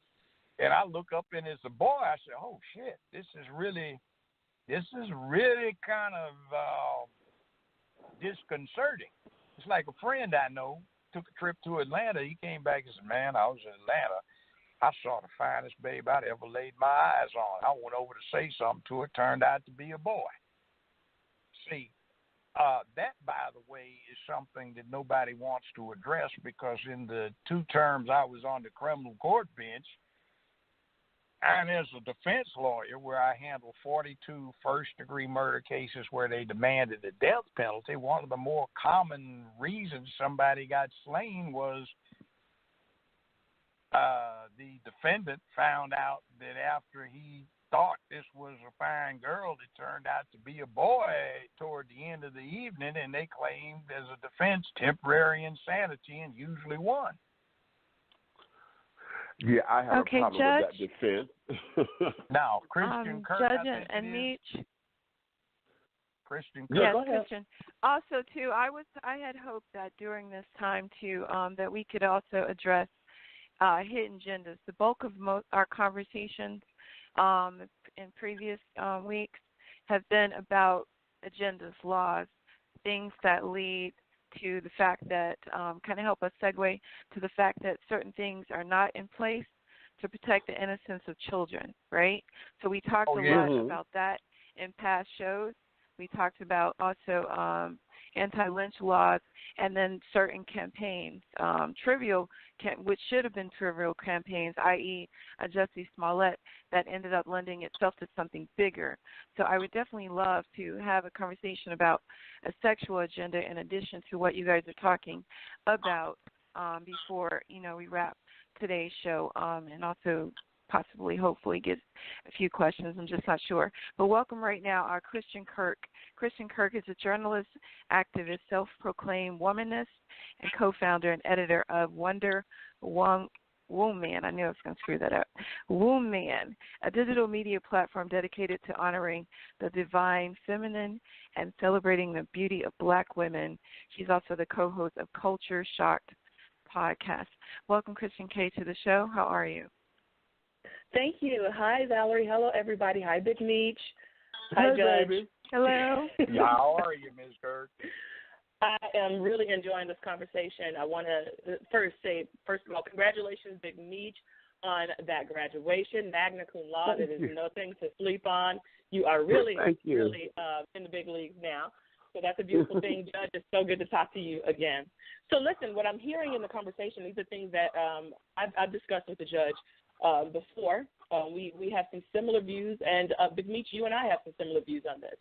and I look up and it's a boy, I say, oh, shit, this is really kind of disconcerting. It's like a friend I know took a trip to Atlanta. He came back and said, man, I was in Atlanta. I saw the finest babe I'd ever laid my eyes on. I went over to say something to her. Turned out to be a boy. See, that, by the way, is something that nobody wants to address because in the 2 terms I was on the criminal court bench, and as a defense lawyer where I handled 42 first-degree murder cases where they demanded the death penalty, one of the more common reasons somebody got slain was the defendant found out that after he thought this was a fine girl, it turned out to be a boy toward the end of the evening, and they claimed as a defense temporary insanity and usually won. Yeah, I have a problem Judge, with that defense. Now, Christian Kirk, Judge and Meach. Christian Kirk. Yes, Christian. Also, too, I had hoped that during this time, too, that we could also address hidden agendas. The bulk of our conversations in previous weeks have been about agendas, laws, things that lead to the fact that kind of help us segue to the fact that certain things are not in place to protect the innocence of children, right? So we talked a lot about that in past shows. We talked about also anti-lynch laws and then certain campaigns, which should have been trivial campaigns, i.e. Jussie Smollett, that ended up lending itself to something bigger. So I would definitely love to have a conversation about a sexual agenda in addition to what you guys are talking about before, we wrap today's show, and also possibly, hopefully, get a few questions. I'm just not sure. But welcome right now our Christian Kirk. Christian Kirk is a journalist, activist, self-proclaimed womanist, and co-founder and editor of Wonder Woman. I knew I was going to screw that up. Woman, a digital media platform dedicated to honoring the divine feminine and celebrating the beauty of Black women. She's also the co-host of Culture Shocked podcast. Welcome, Christian K, to the show. How are you? Thank you. Hi, Valerie. Hello, everybody. Hi, Big Meech. Hi, Judge. Baby. Hello. How are you, Ms. Kirk? I am really enjoying this conversation. I want to first of all, congratulations, Big Meech, on that graduation, magna cum laude. It is nothing to sleep on. You are really, really in the big leagues now. So that's a beautiful thing, Judge. It's so good to talk to you again. So listen, what I'm hearing in the conversation, these are things that I've discussed with the judge before. We have some similar views, and Big Meech, you and I have some similar views on this.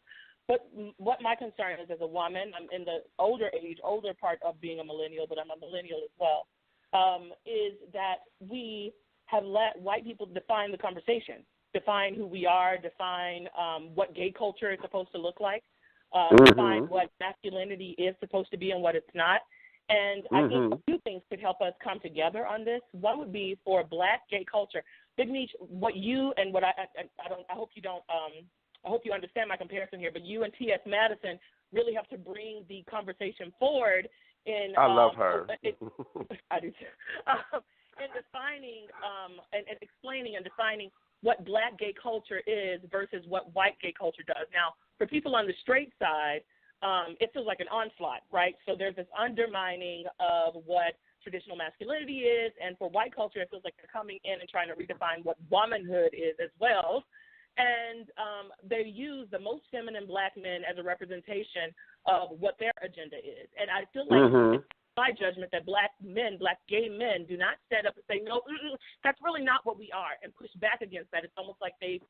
But what my concern is, as a woman, I'm in the older part of being a millennial, but I'm a millennial as well, is that we have let white people define the conversation, define who we are, define what gay culture is supposed to look like, define what masculinity is supposed to be and what it's not. And I think a few things could help us come together on this. One would be for Black gay culture. Big Meech, what you and what I hope you don't. I hope you understand my comparison here. But you and T.S. Madison really have to bring the conversation forward. I love her. I do too. In defining and explaining and defining what Black gay culture is versus what white gay culture does. Now, for people on the straight side, it feels like an onslaught, right? So there's this undermining of what traditional masculinity is, and for white culture, it feels like they're coming in and trying to redefine what womanhood is as well. And they use the most feminine Black men as a representation of what their agenda is. And I feel like, it's my judgment, that Black gay men, do not stand up and say, no, that's really not what we are, and push back against that. It's almost like they've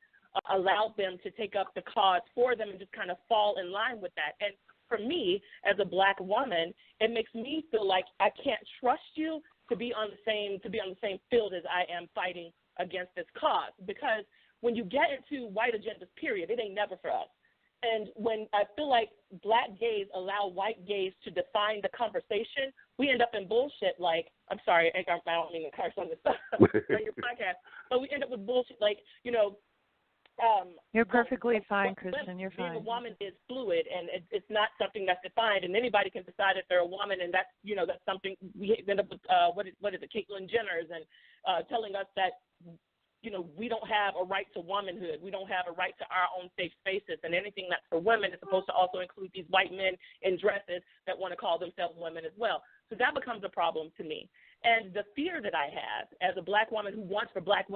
allowed them to take up the cause for them and just kind of fall in line with that. And for me, as a Black woman, it makes me feel like I can't trust you to be on the same field as I am fighting against this cause. Because when you get into white agendas, period, it ain't never for us. And when I feel like Black gays allow white gays to define the conversation, we end up in bullshit like, I'm sorry, I don't mean to curse on this on your podcast, but we end up with bullshit like, you're perfectly fine, Kristen. You're fine. Being a woman is fluid, and it's not something that's defined, and anybody can decide if they're a woman, and that's that's something we end up with. What is it, Caitlyn Jenner's, and telling us that we don't have a right to womanhood. We don't have a right to our own safe spaces, and anything that's for women is supposed to also include these white men in dresses that want to call themselves women as well. So that becomes a problem to me. And the fear that I have as a Black woman who wants for Black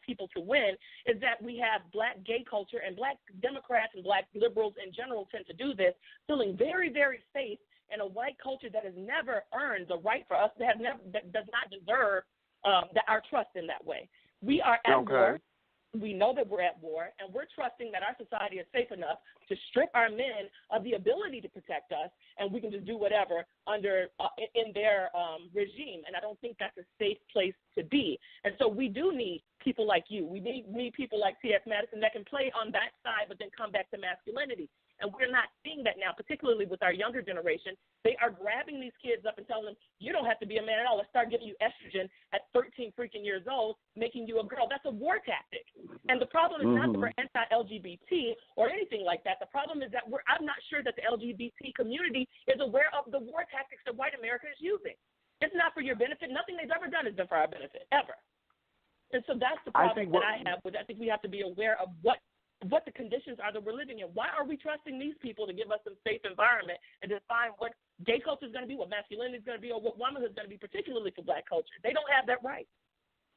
people to win is that we have Black gay culture, and Black Democrats and Black liberals in general tend to do this, feeling very, very safe in a white culture that has never earned the right for us, that does not deserve our trust in that way. We are at war. We know that we're at war, and we're trusting that our society is safe enough to strip our men of the ability to protect us, and we can just do whatever in their regime. And I don't think that's a safe place to be. And so we do need people like you. We need people like T.S. Madison that can play on that side but then come back to masculinity. And we're not seeing that now, particularly with our younger generation. They are grabbing these kids up and telling them, you don't have to be a man at all. Let's start giving you estrogen at 13 freaking years old, making you a girl. That's a war tactic. And the problem is not that we're anti-LGBT or anything like that. The problem is that I'm not sure that the LGBT community is aware of the war tactics that white America is using. It's not for your benefit. Nothing they've ever done has been for our benefit, ever. And so that's the problem that I have with it. I think we have to be aware of what the conditions are that we're living in. Why are we trusting these people to give us a safe environment and define what gay culture is going to be, what masculinity is going to be, or what womanhood is going to be, particularly for Black culture? They don't have that right.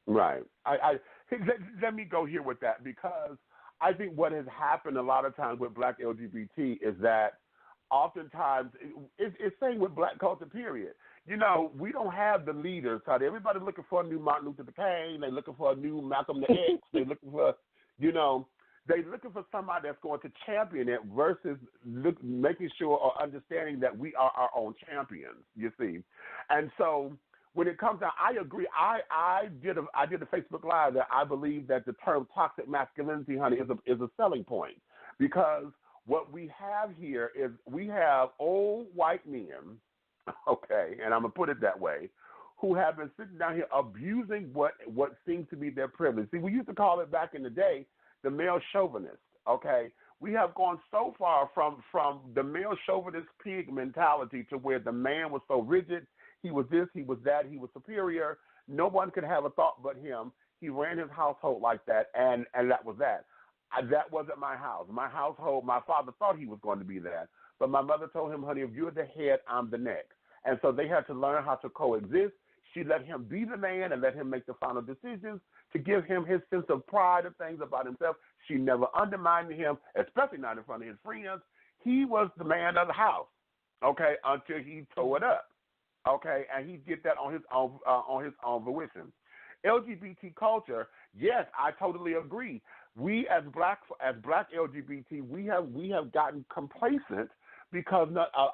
Right. Let me go here with that, because I think what has happened a lot of times with Black LGBT is that oftentimes it's same with Black culture, period. We don't have the leaders. Everybody's looking for a new Martin Luther King. They're looking for a new Malcolm X. They're looking for, they're looking for somebody that's going to champion it versus making sure or understanding that we are our own champions, you see. And so when it comes down, I agree. I did a Facebook Live that I believe that the term toxic masculinity, honey, is a selling point, because what we have here is we have old white men, okay, and I'm going to put it that way, who have been sitting down here abusing what seems to be their privilege. See, we used to call it back in the day the male chauvinist, okay? We have gone so far from the male chauvinist pig mentality to where the man was so rigid. He was this, he was that, he was superior. No one could have a thought but him. He ran his household like that, and that was that. That wasn't my house. My household, my father thought he was going to be that. But my mother told him, honey, if you're the head, I'm the neck. And so they had to learn how to coexist. She let him be the man and let him make the final decisions to give him his sense of pride and things about himself. She never undermined him, especially not in front of his friends. He was the man of the house, okay, until he tore it up, okay, and he did that on his own volition. LGBT culture, yes, I totally agree. We as black LGBT, we have gotten complacent because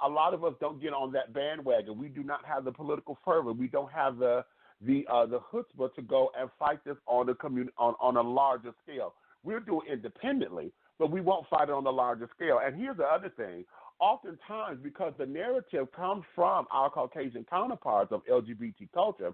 a lot of us don't get on that bandwagon. We do not have the political fervor. We don't have the chutzpah to go and fight this on a larger scale. We'll do it independently, but we won't fight it on a larger scale. And here's the other thing. Oftentimes, because the narrative comes from our Caucasian counterparts of LGBT culture,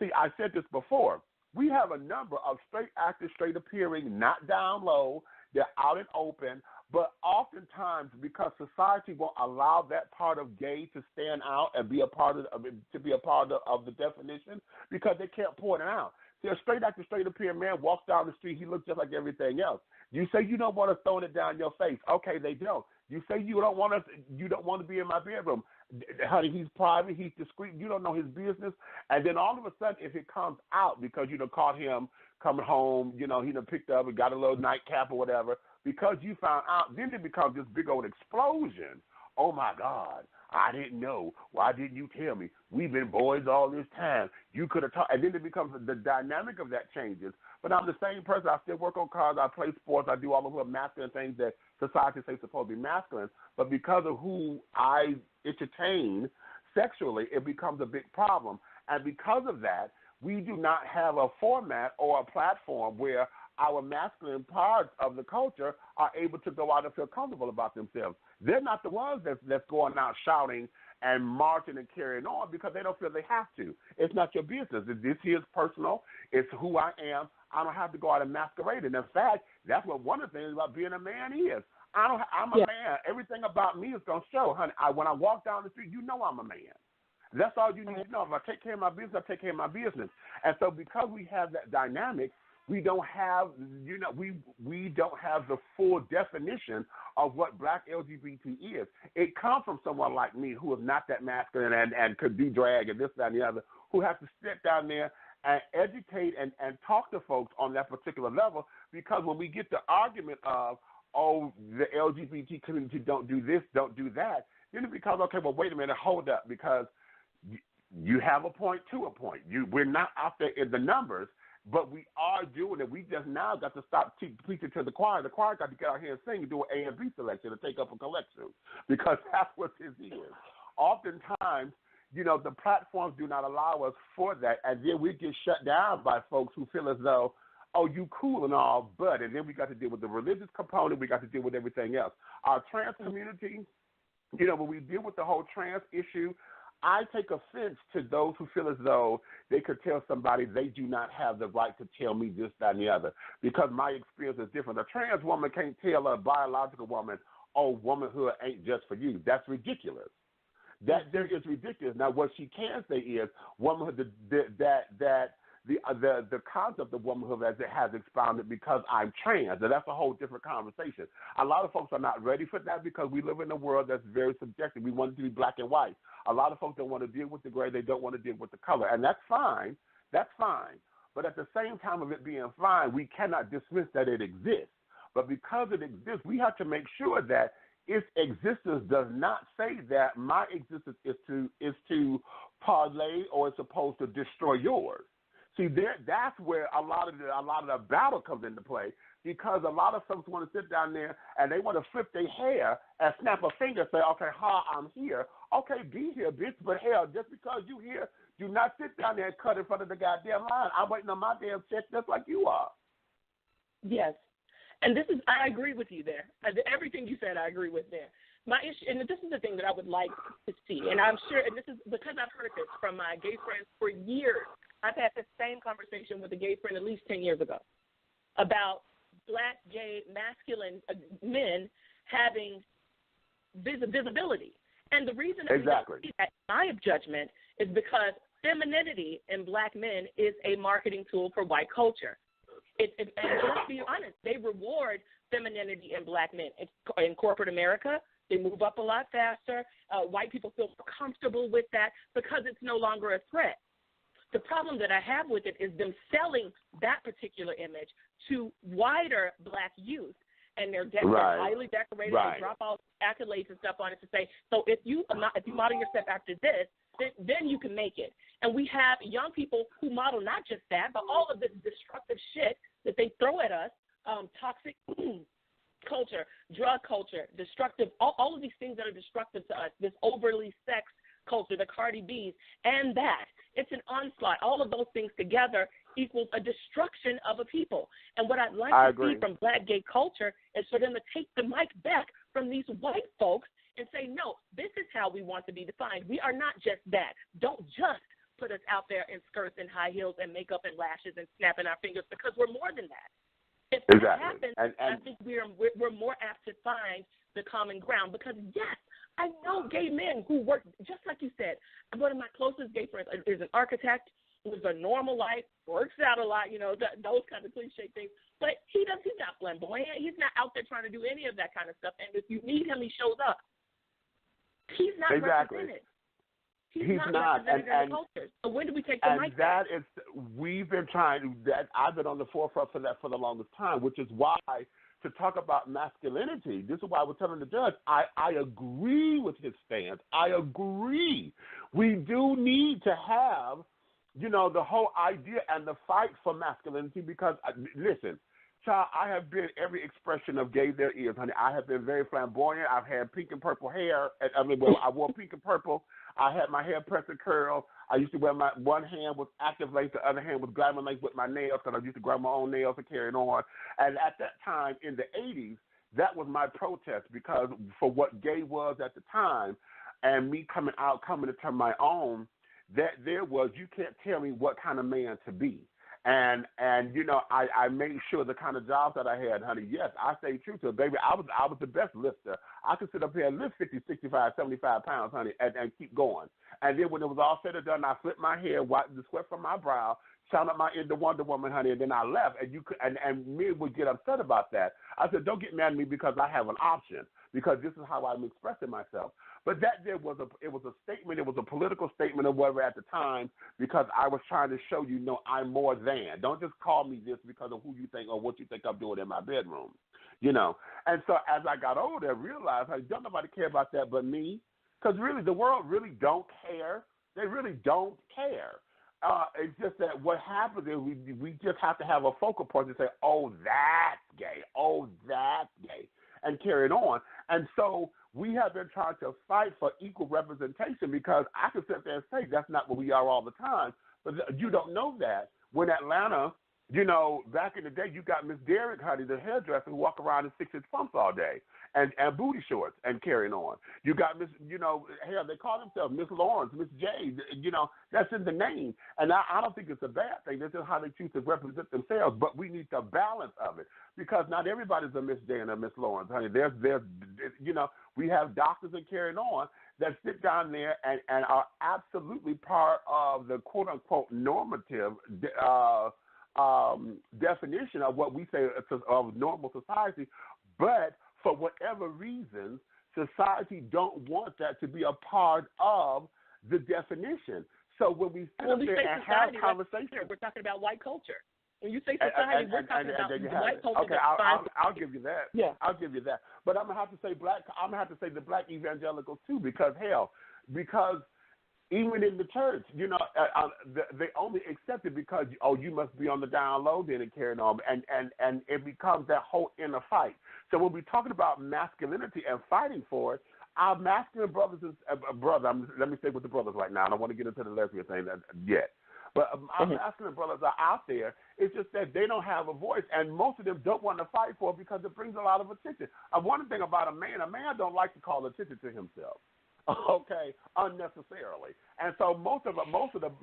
see, I said this before, we have a number of straight actors, straight appearing, not down low, they're out and open, but oftentimes because society won't allow that part of gay to stand out and be a part of the definition because they can't point it out. See, a straight actor, straight appearing man walks down the street, he looks just like everything else. You say you don't want us throwing it down your face. Okay, they don't. You say you don't want to be in my bedroom. Honey, he's private, he's discreet, you don't know his business. And then all of a sudden, if it comes out because you done caught him coming home, he done picked up and got a little nightcap or whatever, because you found out, then it becomes this big old explosion. Oh, my God, I didn't know. Why didn't you tell me? We've been boys all this time. You could have talked. And then it becomes the dynamic of that changes. But I'm the same person. I still work on cars. I play sports. I do all of the masculine things that society says supposed to be masculine. But because of who I entertain sexually, it becomes a big problem. And because of that, we do not have a format or a platform where our masculine parts of the culture are able to go out and feel comfortable about themselves. They're not the ones that's going out shouting and marching and carrying on because they don't feel they have to. It's not your business. This is personal. It's who I am. I don't have to go out and masquerade. And in fact, that's what one of the things about being a man is. I'm a man. Everything about me is going to show, honey. When I walk down the street, you know I'm a man. That's all you need to know. If I take care of my business, I take care of my business. And so because we have that dynamic, we don't have, we don't have the full definition of what black LGBT is. It comes from someone like me who is not that masculine and could do drag and this, that, and the other, who has to sit down there and educate and talk to folks on that particular level, because when we get the argument of, oh, the LGBT community don't do this, don't do that, then it becomes, okay, well, wait a minute, hold up, because you have a point to a point. We're not out there in the numbers, but we are doing it. We just now got to stop preaching to the choir. The choir got to get out here and sing and do an A and B selection and take up a collection, because that's what this is. Oftentimes, the platforms do not allow us for that, and then we get shut down by folks who feel as though, oh, you cool and all, but, and then we got to deal with the religious component. We got to deal with everything else. Our trans community, when we deal with the whole trans issue, I take offense to those who feel as though they could tell somebody they do not have the right to tell me this, that, and the other, because my experience is different. A trans woman can't tell a biological woman, oh, womanhood ain't just for you. That's ridiculous. That there is ridiculous. Now, what she can say is womanhood, the concept of womanhood as it has expounded because I'm trans. And that's a whole different conversation. A lot of folks are not ready for that because we live in a world that's very subjective. We want it to be black and white. A lot of folks don't want to deal with the gray. They don't want to deal with the color. And that's fine. That's fine. But at the same time of it being fine, we cannot dismiss that it exists. But because it exists, we have to make sure that its existence does not say that my existence is to parlay or is supposed to destroy yours. See, that's where a lot of the battle comes into play, because a lot of folks want to sit down there and they want to flip their hair and snap a finger and say, okay, I'm here. Okay, be here, bitch, but hell, just because you here, do not sit down there and cut in front of the goddamn line. I'm waiting on my damn check just like you are. Yes. And I agree with you there. Everything you said, I agree with there. My issue, and this is the thing that I would like to see, and I'm sure, and this is because I've heard this from my gay friends for years. I've had the same conversation with a gay friend at least 10 years ago about black, gay, masculine men having visibility. And the reason that we don't see that, in my judgment, is because femininity in black men is a marketing tool for white culture. And let's be honest, they reward femininity in black men. In corporate America, they move up a lot faster. White people feel comfortable with that because it's no longer a threat. The problem that I have with it is them selling that particular image to wider black youth, and they're highly decorated. They drop all accolades and stuff on it to say, so if you model yourself after this, then you can make it. And we have young people who model not just that, but all of this destructive shit that they throw at us, toxic culture, drug culture, destructive, all of these things that are destructive to us, this overly sex culture, the Cardi B's, and that. It's an onslaught. All of those things together equals a destruction of a people. And what I'd like to see from Black gay culture is for them to take the mic back from these white folks and say, no, this is how we want to be defined. We are not just that. Don't just put us out there in skirts and high heels and makeup and lashes and snapping our fingers, because we're more than that. If that happens, I think we're more apt to find the common ground, because, yes, I know gay men who work, just like you said. One of my closest gay friends is an architect, lives a normal life, works out a lot, you know, those kind of cliche things. But he's not flamboyant. He's not out there trying to do any of that kind of stuff. And if you need him, he shows up. He's not represented. He's not represented in the culture. So when do we take the mic back? We've been trying that. I've been on the forefront for that for the longest time, which is why, to talk about masculinity, this is why we're telling the judge, I agree with his stance. I agree. We do need to have, you know, the whole idea and the fight for masculinity, because, listen, child, I have been every expression of gay there is, honey. I have been very flamboyant. I've had pink and purple hair. I wore pink and purple. I had my hair pressed and curled. I used to wear my one hand with active lace, the other hand with glamour lace with my nails, because I used to grab my own nails and carry it on. And at that time, in the 80s, that was my protest, because for what gay was at the time, and me coming into my own, that there was, you can't tell me what kind of man to be. And you know, I made sure the kind of jobs that I had, honey, yes, I stayed true to it, baby. I was the best lifter. I could sit up here and lift 50, 65, 75 pounds, honey, and keep going. And then when it was all said and done, I flipped my hair, wiped the sweat from my brow, shone up my end to Wonder Woman, honey, and then I left. And men would get upset about that. I said, don't get mad at me because I have an option, because this is how I'm expressing myself. But that it was a statement. It was a political statement or whatever at the time, because I was trying to show you, no, I'm more than. Don't just call me this because of who you think or what you think I'm doing in my bedroom, you know. And so as I got older, I realized, hey, don't nobody care about that but me, because really the world really don't care. They really don't care. It's just that what happens is we just have to have a focal point to say, oh, that's gay. Oh, that's gay. And carry it on. And so we have been trying to fight for equal representation, because I can sit there and say that's not what we are all the time. But you don't know that. When Atlanta, you know, back in the day, you got Miss Derrick, honey, the hairdresser, who walk around in 6-inch pumps all day and booty shorts and carrying on. You got Miss, you know, hell, they call themselves Miss Lawrence, Miss J, you know, that's in the name. And I don't think it's a bad thing. That's just how they choose to represent themselves. But we need the balance of it, because not everybody's a Miss J and a Miss Lawrence, honey. There's you know, we have doctors and carrying on that sit down there and are absolutely part of the quote-unquote normative definition of what we say of normal society, but for whatever reason, society don't want that to be a part of the definition. So when we sit up there and have conversations, we're talking about white culture. When you say society, we're talking about white culture. Okay, I'll give you that. Yeah, I'll give you that. But I'm gonna have to say I'm gonna have to say the black evangelicals too, because even in the church, you know, they only accept it because, you must be on the down low then and carrying on, and it becomes that whole inner fight. So when we're talking about masculinity and fighting for it, our masculine brothers let me stay with the brothers right now. I don't want to get into the lesbian thing yet. But our masculine brothers are out there. It's just that they don't have a voice, and most of them don't want to fight for it because it brings a lot of attention. One thing about a man don't like to call attention to himself. Okay, unnecessarily. And so most of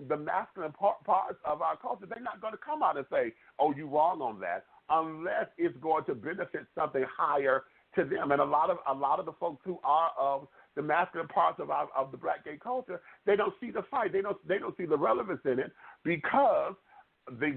the masculine parts of our culture, they're not going to come out and say, oh, you're wrong on that, unless it's going to benefit something higher to them. And a lot of the folks who are of the masculine parts of the black gay culture, they don't see the fight. They don't see the relevance in it, because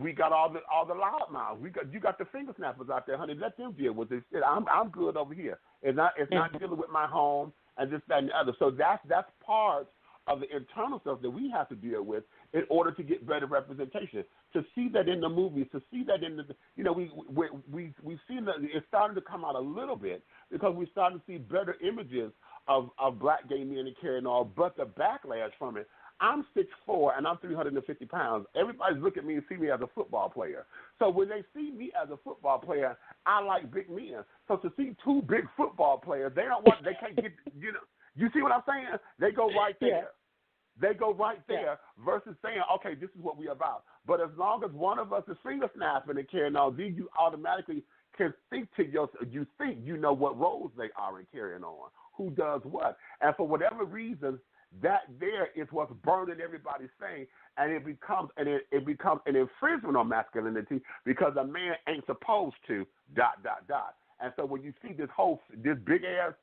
we got all the loudmouths. You got the finger snappers out there, honey. Let them deal with this shit. I'm good over here. It's not dealing with my home and this, that, and the other. So that's part of the internal stuff that we have to deal with in order to get better representation. To see that in the movies, to see that in the, you know, we've seen that it's starting to come out a little bit, because we're starting to see better images of black gay men and carrying on. But the backlash from it, I'm 6'4", and I'm 350 pounds. Everybody's looking at me and see me as a football player. So when they see me as a football player, I like big men. So to see two big football players, they can't get, you see what I'm saying? They go right there. Yeah. They go right there versus saying, okay, this is what we're about. But as long as one of us is finger snapping and carrying on, then you automatically can think to yourself, you know what roles they are in carrying on, who does what. And for whatever reason, that there is what's burning everybody's thing, and it becomes an infringement on masculinity because a man ain't supposed to ... And so when you see this big ass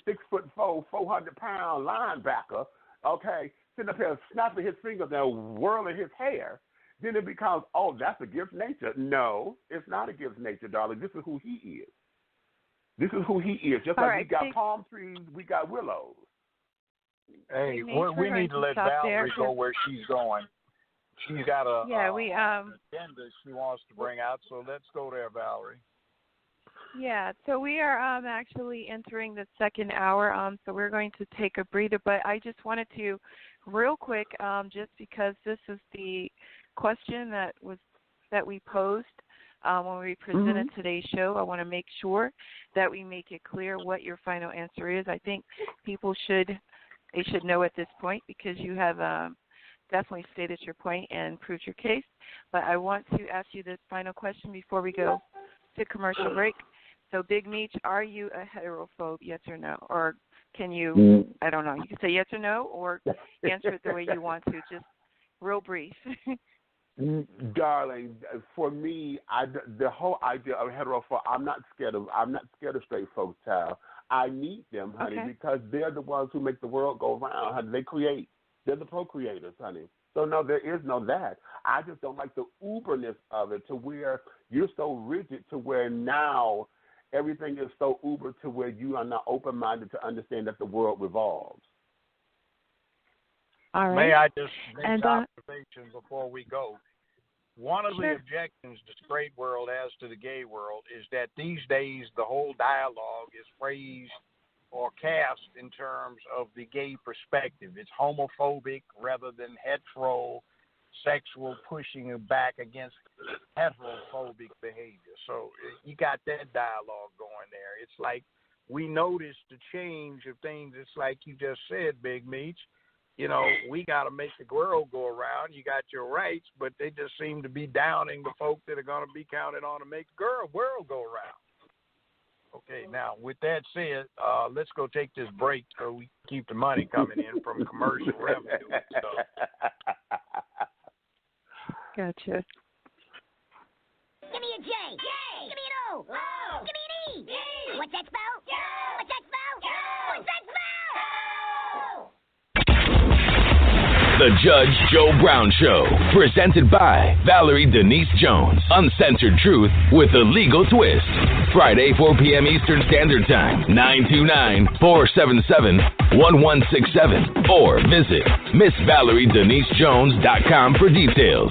6'4", 400-pound linebacker, okay, sitting up here snapping his fingers and whirling his hair, then it becomes, oh, that's against nature. No, it's not against nature, darling. This is who he is. This is who he is. Just like we got palm trees, we got willows. Hey, we need to let Valerie go where she's going. She's got an agenda she wants to bring out, so let's go there, Valerie. Yeah, so we are actually entering the second hour, so we're going to take a breather. But I just wanted to, real quick, just because this is the question that we posed when we presented today's show, I want to make sure that we make it clear what your final answer is. I think people should know at this point because you have definitely stated your point and proved your case. But I want to ask you this final question before we go to commercial break. So, Big Meech, are you a heterophobe, yes or no? Or can you, I don't know, you can say yes or no or answer it the way you want to, just real brief. Darling, for me, the whole idea of heterophobe, I'm not scared of straight folks, child. I need them, honey, because they're the ones who make the world go round, honey. They create. They're the procreators, honey. So, no, there is no that. I just don't like the uberness of it to where you're so rigid to where now everything is so uber to where you are not open-minded to understand that the world revolves. All right. May I just make an observation before we go? One of the objections the straight world has to the gay world is that these days the whole dialogue is phrased or cast in terms of the gay perspective. It's homophobic rather than heterosexual, pushing back against heterophobic behavior. So you got that dialogue going there. It's like we notice the change of things. It's like you just said, Big Meech. We got to make the world go around. You got your rights, but they just seem to be downing the folk that are going to be counted on to make the world go around. Okay, now, with that said, let's go take this break so we keep the money coming in from commercial revenue and stuff. Gotcha. Give me a J. J. Give me an O. O. Give me an E. E. What's that spell? Yo. What's that spell? Yo. What's that spell? The Judge Joe Brown Show, presented by Valerie Denise Jones. Uncensored truth with a legal twist. Friday, 4 p.m. Eastern Standard Time, 929-477-1167. Or visit MissValerieDeniseJones.com for details.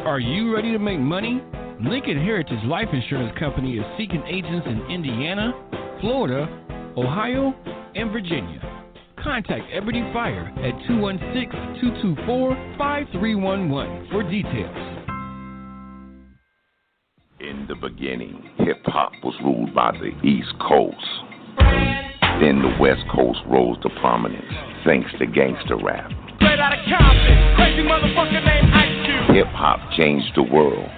Are you ready to make money? Lincoln Heritage Life Insurance Company is seeking agents in Indiana, Florida, Ohio, and Virginia. Contact Ebony Fire at 216-224-5311 for details. In the beginning, hip-hop was ruled by the East Coast. Then the West Coast rose to prominence thanks to gangster rap. Straight out of Compton, crazy motherfucker named Ice Cube. Hip-hop changed the world.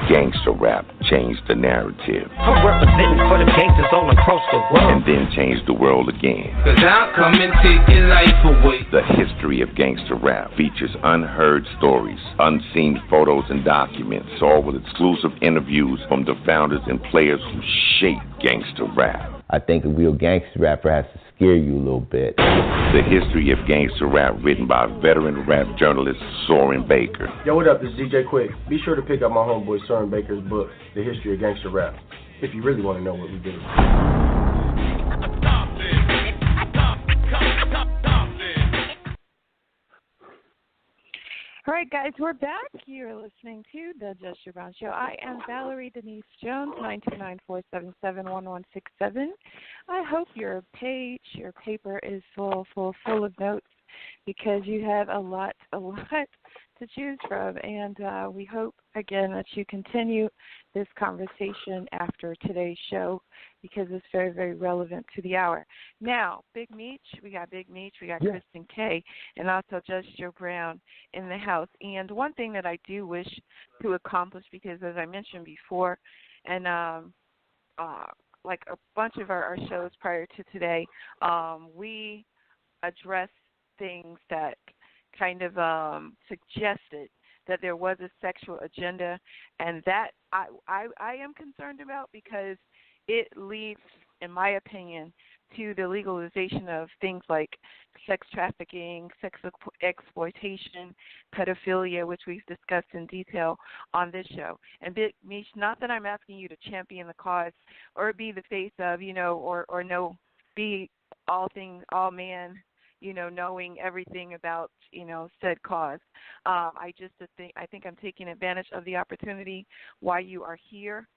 Gangster rap changed the narrative. I'm representing for the gangsters all across the world. And then changed the world again. 'Cause I'll come and take your life away. The history of gangster rap features unheard stories, unseen photos and documents, all with exclusive interviews from the founders and players who shaped gangster rap. I think a real gangster rapper has to scare you a little bit. The history of gangster rap, written by veteran rap journalist Soren Baker. Yo, what up? This is DJ Quick. Be sure to pick up my homeboy Soren Baker's book, The History of Gangster Rap, if you really want to know what we do. All right, guys, we're back. You're listening to The Judge Joe Brown Show. I am Valerie Denise Jones, 929-477-1167. I hope your page, your paper is full of notes because you have a lot to choose from. And we hope, again, that you continue this conversation after today's show because it's very, very relevant to the hour. Now, Big Meech, we got Kristen K, and also Judge Joe Brown in the house. And one thing that I do wish to accomplish, because as I mentioned before, and like a bunch of our shows prior to today, we address things that kind of suggested that there was a sexual agenda, and that I am concerned about because it leads, in my opinion, to the legalization of things like sex trafficking, sex exploitation, pedophilia, which we've discussed in detail on this show. And Big Meech, not that I'm asking you to champion the cause or be the face of, or know, be all man, knowing everything about, said cause. I think I'm taking advantage of the opportunity while you are here.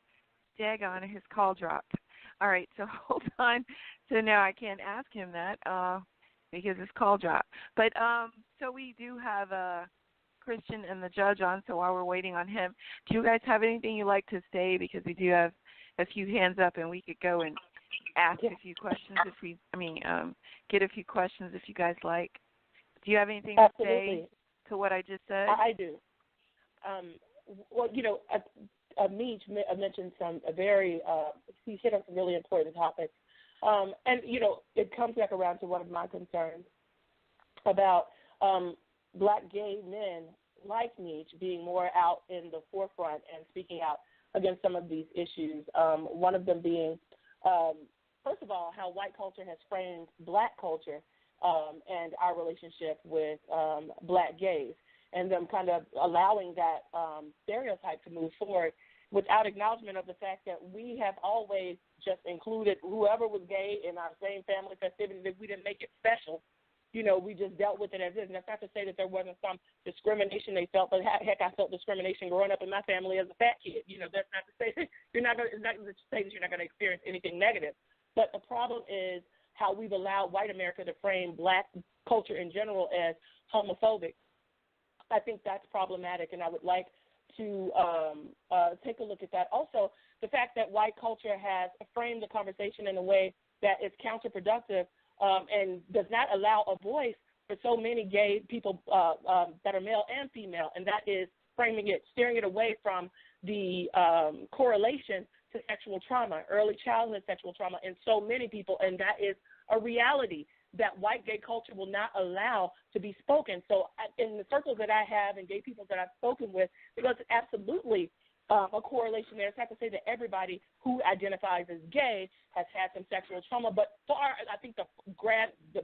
Daggone, his call dropped. All right, so hold on. So now I can't ask him that because his call dropped. But so we do have Christian and the judge on, so while we're waiting on him, do you guys have anything you'd like to say? Because we do have a few hands up, and we could go and ask a few questions get a few questions if you guys like. Do you have anything to say to what I just said? I do. Well, Meach mentioned he hit on some really important topics. And, it comes back around to one of my concerns about black gay men like Meach being more out in the forefront and speaking out against some of these issues. One of them being, first of all, how white culture has framed black culture and our relationship with black gays, and them kind of allowing that stereotype to move forward without acknowledgement of the fact that we have always just included whoever was gay in our same family festivities. If we didn't make it special, we just dealt with it as is. And that's not to say that there wasn't some discrimination they felt, but heck, I felt discrimination growing up in my family as a fat kid. That's not to say that you're not going to experience anything negative. But the problem is how we've allowed white America to frame black culture in general as homophobic. I think that's problematic, and I would like to take a look at that. Also, the fact that white culture has framed the conversation in a way that is counterproductive and does not allow a voice for so many gay people that are male and female, and that is steering it away from the correlation to sexual trauma, early childhood sexual trauma in so many people, and that is a reality that white gay culture will not allow to be spoken. So in the circles that I have and gay people that I've spoken with, there's absolutely a correlation there. It's not to say that everybody who identifies as gay has had some sexual trauma, but I think the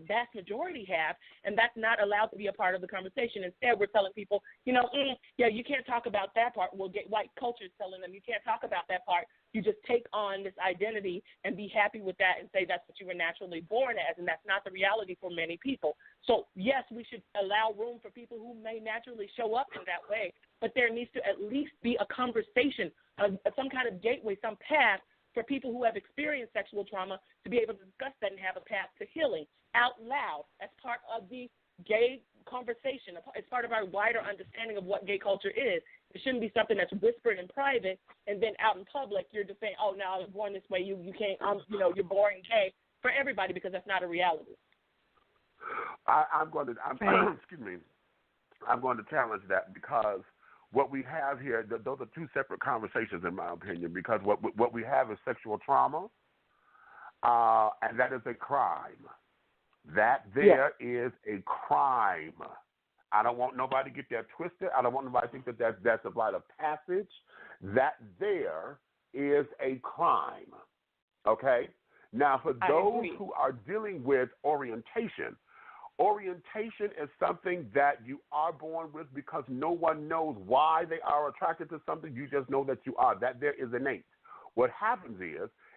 vast majority have, and that's not allowed to be a part of the conversation. Instead, we're telling people, you can't talk about that part. Well, white culture is telling them you can't talk about that part. You just take on this identity and be happy with that and say that's what you were naturally born as, and that's not the reality for many people. So, yes, we should allow room for people who may naturally show up in that way, but there needs to at least be a conversation, some kind of gateway, some path for people who have experienced sexual trauma to be able to discuss that and have a path to healing out loud as part of the gay conversation, as part of our wider understanding of what gay culture is. It shouldn't be something that's whispered in private, and then out in public you're just saying, "Oh, no, I was born this way. You can't. You're born gay," for everybody, because that's not a reality. I'm going to challenge that, because what we have here, those are two separate conversations, in my opinion. Because what we have is sexual trauma, and that is a crime. That there is a crime. I don't want nobody to get that twisted. I don't want nobody to think that that's a rite of passage. That there is a crime. Okay? Now, for those who are dealing with orientation is something that you are born with, because no one knows why they are attracted to something. You just know that you are. That there is innate. What happens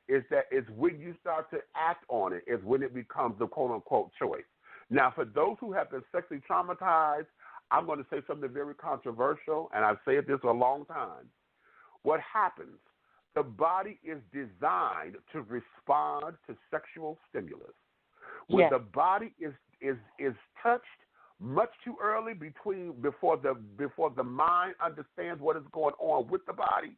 is that it's when you start to act on it is when it becomes the quote-unquote choice. Now, for those who have been sexually traumatized, I'm going to say something very controversial, and I've said this a long time. What happens? The body is designed to respond to sexual stimulus. When the body is touched much too early before the mind understands what is going on with the body,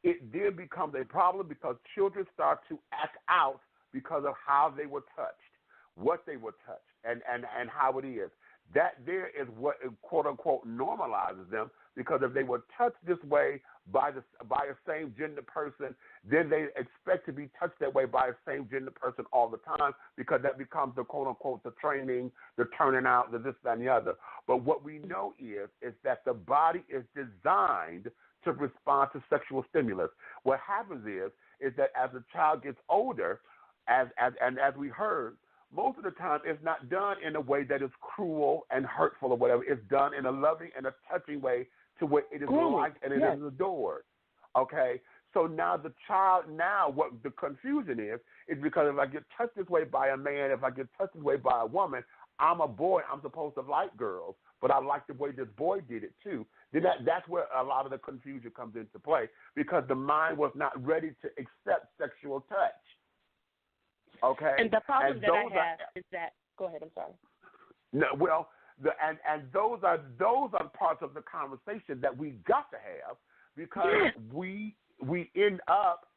it then becomes a problem because children start to act out because of how they were touched, what they were touched, and how it is. That there is what, quote unquote, normalizes them, because if they were touched this way by a same gender person, then they expect to be touched that way by a same gender person all the time, because that becomes the quote unquote the training, the turning out, the this, that, and the other. But what we know is that the body is designed to respond to sexual stimulus. What happens is that as the child gets older, as we heard, most of the time it's not done in a way that is cruel and hurtful or whatever. It's done in a loving and a touching way to where it is liked and it is adored. Okay? So now the child, what the confusion is because if I get touched this way by a man, if I get touched this way by a woman, I'm a boy, I'm supposed to like girls, but I like the way this boy did it too. Then that's where a lot of the confusion comes into play, because the mind was not ready to accept sexual touch. Okay? And the problem that I have is that, go ahead, I'm sorry. No, well, those are parts of the conversation that we got to have, because we end up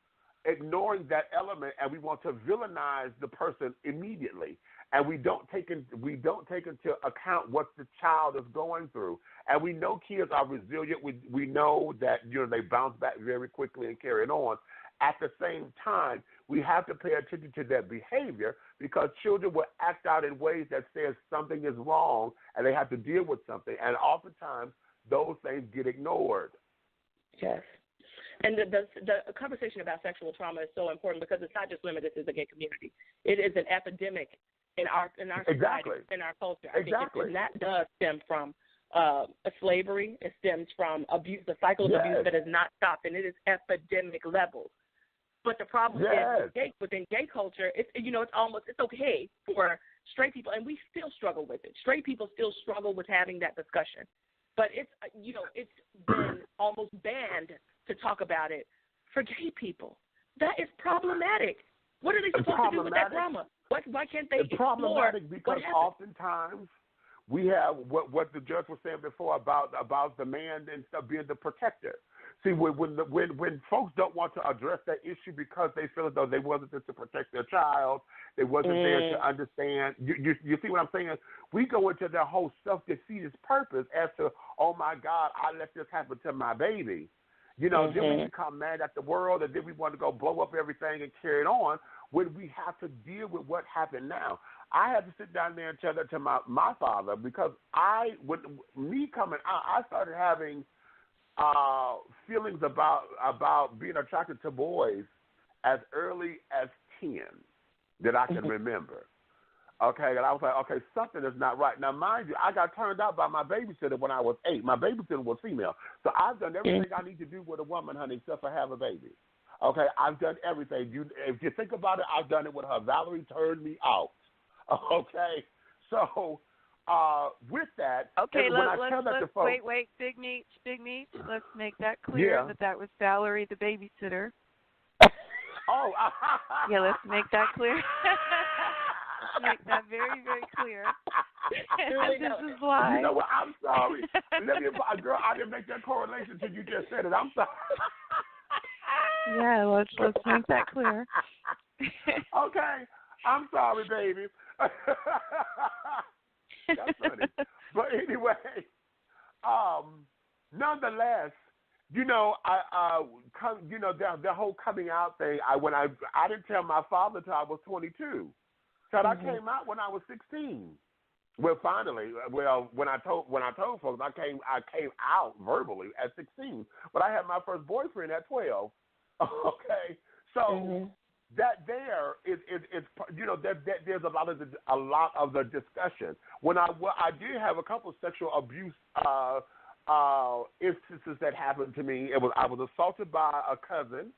ignoring that element, and we want to villainize the person immediately, and we don't take into account what the child is going through. And we know kids are resilient. We know that they bounce back very quickly and carry it on. At the same time, we have to pay attention to their behavior, because children will act out in ways that says something is wrong and they have to deal with something. And oftentimes, those things get ignored. Yes. And the conversation about sexual trauma is so important, because it's not just limited to the gay community. It is an epidemic in our society, in our culture. Exactly. And that does stem from slavery. It stems from abuse, the cycle of abuse that has not stopped, and it is epidemic levels. But the problem is within gay culture, it's okay for straight people, and we still struggle with it. Straight people still struggle with having that discussion. But it's been almost banned to talk about it for gay people. That is problematic. What are they supposed to do with that trauma? Why can't they explore? Problematic because oftentimes we have what the judge was saying before about the man and stuff being the protector. See, when folks don't want to address that issue because they feel as though they wasn't there to protect their child, they wasn't there to understand. You see what I'm saying? We go into their whole self-defeatist purpose as to, oh my God, I let this happen to my baby. Then we become mad at the world, and then we want to go blow up everything and carry it on, when we have to deal with what happened now. I had to sit down there and tell that to my father, because me coming out, I started having feelings about being attracted to boys as early as 10 that I can remember. Okay, and I was like, okay, something is not right. Now, mind you, I got turned out by my babysitter when I was 8. My babysitter was female. So I've done everything I need to do with a woman, honey, except for have a baby. Okay, I've done everything. If you think about it, I've done it with her. Valerie turned me out. Okay, so with that, okay, let's wait, Big Meech, let's make that clear that was Valerie, the babysitter. Oh, yeah, let's make that clear. Make that very, very clear. This is why. You know what? I'm sorry. Girl, I didn't make that correlation until you just said it. I'm sorry. Yeah, let's make that clear. Okay, I'm sorry, baby. That's funny. But anyway, nonetheless, the whole coming out thing. I didn't tell my father till I was 22. So I came out when I was 16. Well, finally, when I told folks, I came out verbally at 16. But I had my first boyfriend at 12. Okay, so that there is there's a lot of the discussion. When I did have a couple of sexual abuse instances that happened to me. I was assaulted by a cousin,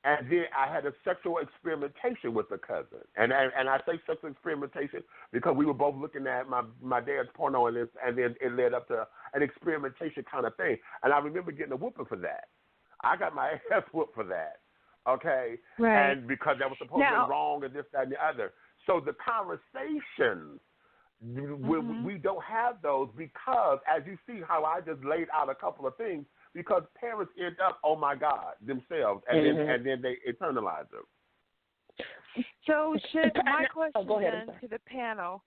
And then I had a sexual experimentation with a cousin. And I say sexual experimentation because we were both looking at my dad's porno, and then it led up to an experimentation kind of thing. And I remember getting a whooping for that. I got my ass whooped for that, okay? Right. And because that was supposed to be wrong and this, that, and the other. So the conversations, we don't have those because, as you see how I just laid out a couple of things, because parents end up, oh my God, themselves, and then they internalize them. So my question to the panel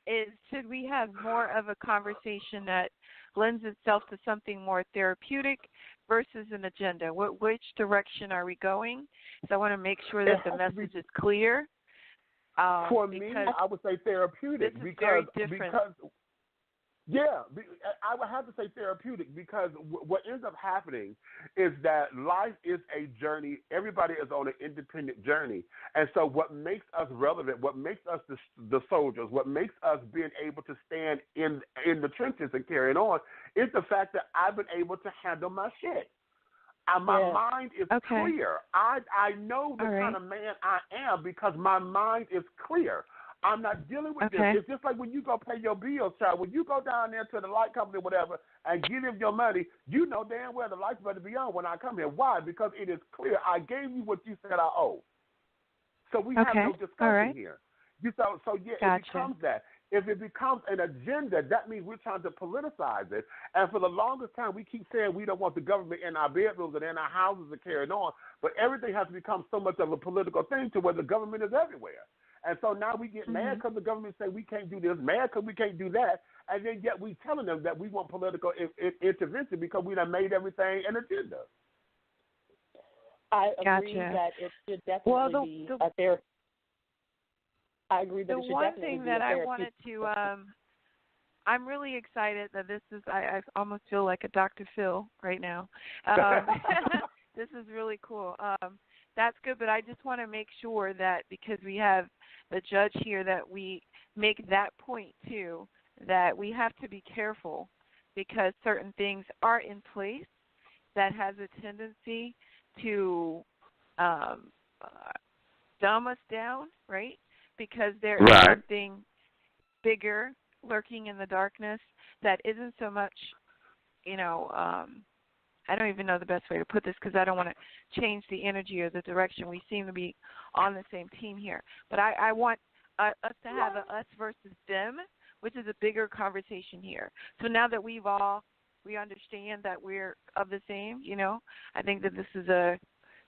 is, should we have more of a conversation that lends itself to something more therapeutic versus an agenda? Which direction are we going? So I want to make sure that the message is clear. For me, I would say therapeutic because I would have to say therapeutic because what ends up happening is that life is a journey. Everybody is on an independent journey. And so what makes us relevant, what makes us the soldiers, what makes us being able to stand in the trenches and carry it on is the fact that I've been able to handle my shit. My mind is clear. I know the kind of man I am because my mind is clear. I'm not dealing with this. It's just like when you go pay your bills, child. When you go down there to the light company or whatever and give them your money, you know damn well the lights better be on when I come here. Why? Because it is clear. I gave you what you said I owe. So we have no discussion here. It becomes that. If it becomes an agenda, that means we're trying to politicize it. And for the longest time, we keep saying we don't want the government in our bedrooms and in our houses to carry it on. But everything has to become so much of a political thing to where the government is everywhere. And so now we get mad because the government say we can't do this, mad because we can't do that, and then yet we telling them that we want political intervention because we done made everything an agenda. I agree that it should definitely be a therapy. I agree that it should definitely be a therapy. The one thing that I wanted to, I'm really excited that this is, I almost feel like a Dr. Phil right now. This is really cool. That's good, but I just want to make sure that because we have the judge here that we make that point too, that we have to be careful because certain things are in place that has a tendency to dumb us down, right? Because there is something bigger lurking in the darkness that isn't so much, I don't even know the best way to put this because I don't want to change the energy or the direction. We seem to be on the same team here. But I want us to have a us versus them, which is a bigger conversation here. So now that we understand that we're of the same, I think that this is a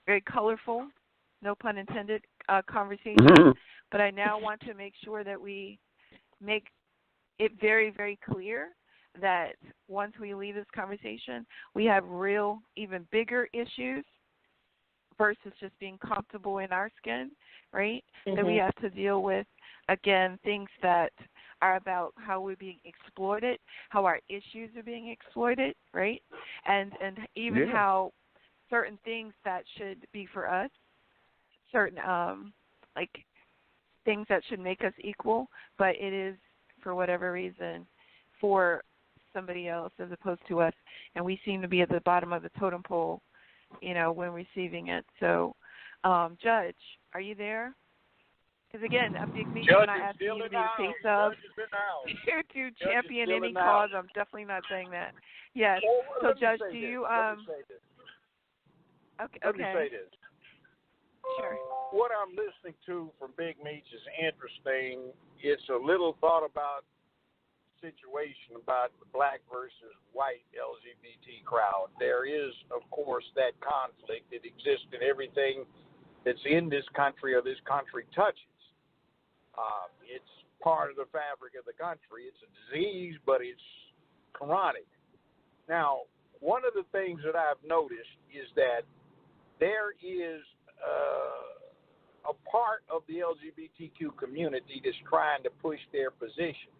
very colorful, no pun intended, conversation. But I now want to make sure that we make it very, very clear that once we leave this conversation, we have real, even bigger issues versus just being comfortable in our skin, right? That we have to deal with, again, things that are about how we're being exploited, how our issues are being exploited, right? And even how certain things that should be for us, certain, things that should make us equal, but it is, for whatever reason, for somebody else as opposed to us, and we seem to be at the bottom of the totem pole, when receiving it. So, Judge, are you there? Because again, a Big Meech, when I asked you to be face of here to champion any cause, I'm definitely not saying that. Yes. So, Judge, do you Okay. Let me say this. Sure. What I'm listening to from Big Meech is interesting. It's a little thought about situation about the black versus white LGBT crowd. There is, of course, that conflict that exists in everything that's in this country or this country touches. It's part of the fabric of the country. It's a disease, but it's chronic. Now, one of the things that I've noticed is that there is a part of the LGBTQ community that's trying to push their position.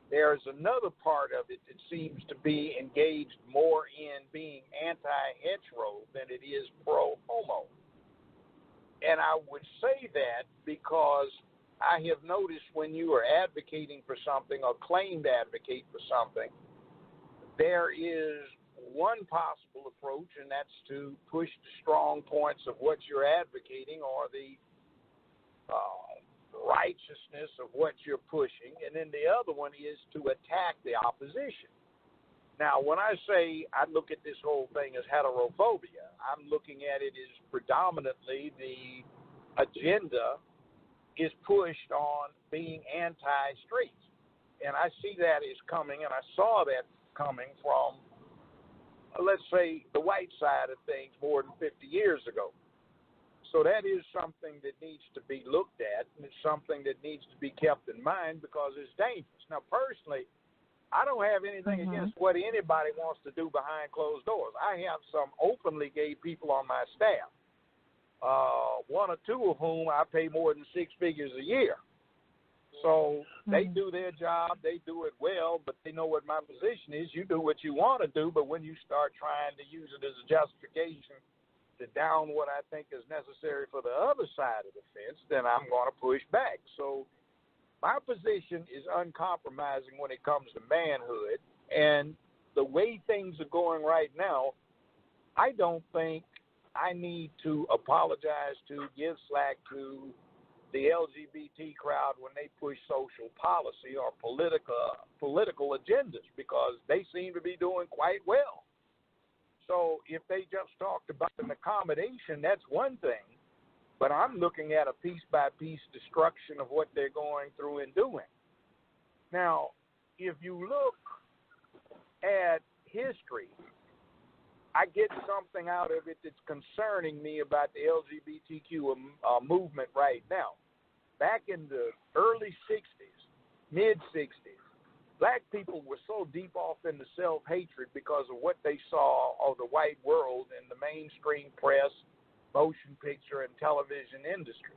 There's another part of it that seems to be engaged more in being anti-hetero than it is pro-homo. And I would say that because I have noticed when you are advocating for something or claim to advocate for something, there is one possible approach, and that's to push the strong points of what you're advocating or the righteousness of what you're pushing, and then the other one is to attack the opposition. Now, when I say I look at this whole thing as heterophobia, I'm looking at it as predominantly the agenda is pushed on being anti-straight. And I see that as coming, and I saw that coming from, let's say, the white side of things more than 50 years ago. So that is something that needs to be looked at, and it's something that needs to be kept in mind because it's dangerous. Now, personally, I don't have anything against what anybody wants to do behind closed doors. I have some openly gay people on my staff, one or two of whom I pay more than 6 figures a year. So they do their job, they do it well, but they know what my position is. You do what you want to do, but when you start trying to use it as a justification to down what I think is necessary for the other side of the fence, then I'm going to push back. So my position is uncompromising when it comes to manhood, and the way things are going right now, I don't think I need to apologize to, give slack to the LGBT crowd when they push social policy or political agendas, because they seem to be doing quite well. So if they just talked about an accommodation, that's one thing. But I'm looking at a piece-by-piece destruction of what they're going through and doing. Now, if you look at history, I get something out of it that's concerning me about the LGBTQ movement right now. Back in the early 60s, mid-60s, black people were so deep off into self-hatred because of what they saw of the white world in the mainstream press, motion picture, and television industry.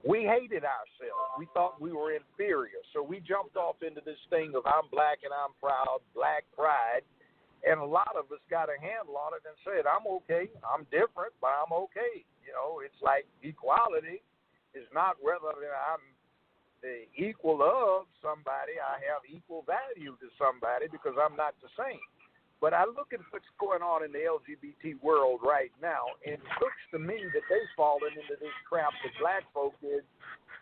We hated ourselves. We thought we were inferior. So we jumped off into this thing of I'm black and I'm proud, black pride, and a lot of us got a handle on it and said, I'm okay, I'm different, but I'm okay. You know, it's like equality is not whether I'm the equal of somebody, I have equal value to somebody because I'm not the same. But I look at what's going on in the LGBT world right now, and it looks to me that they've fallen into this trap that black folk did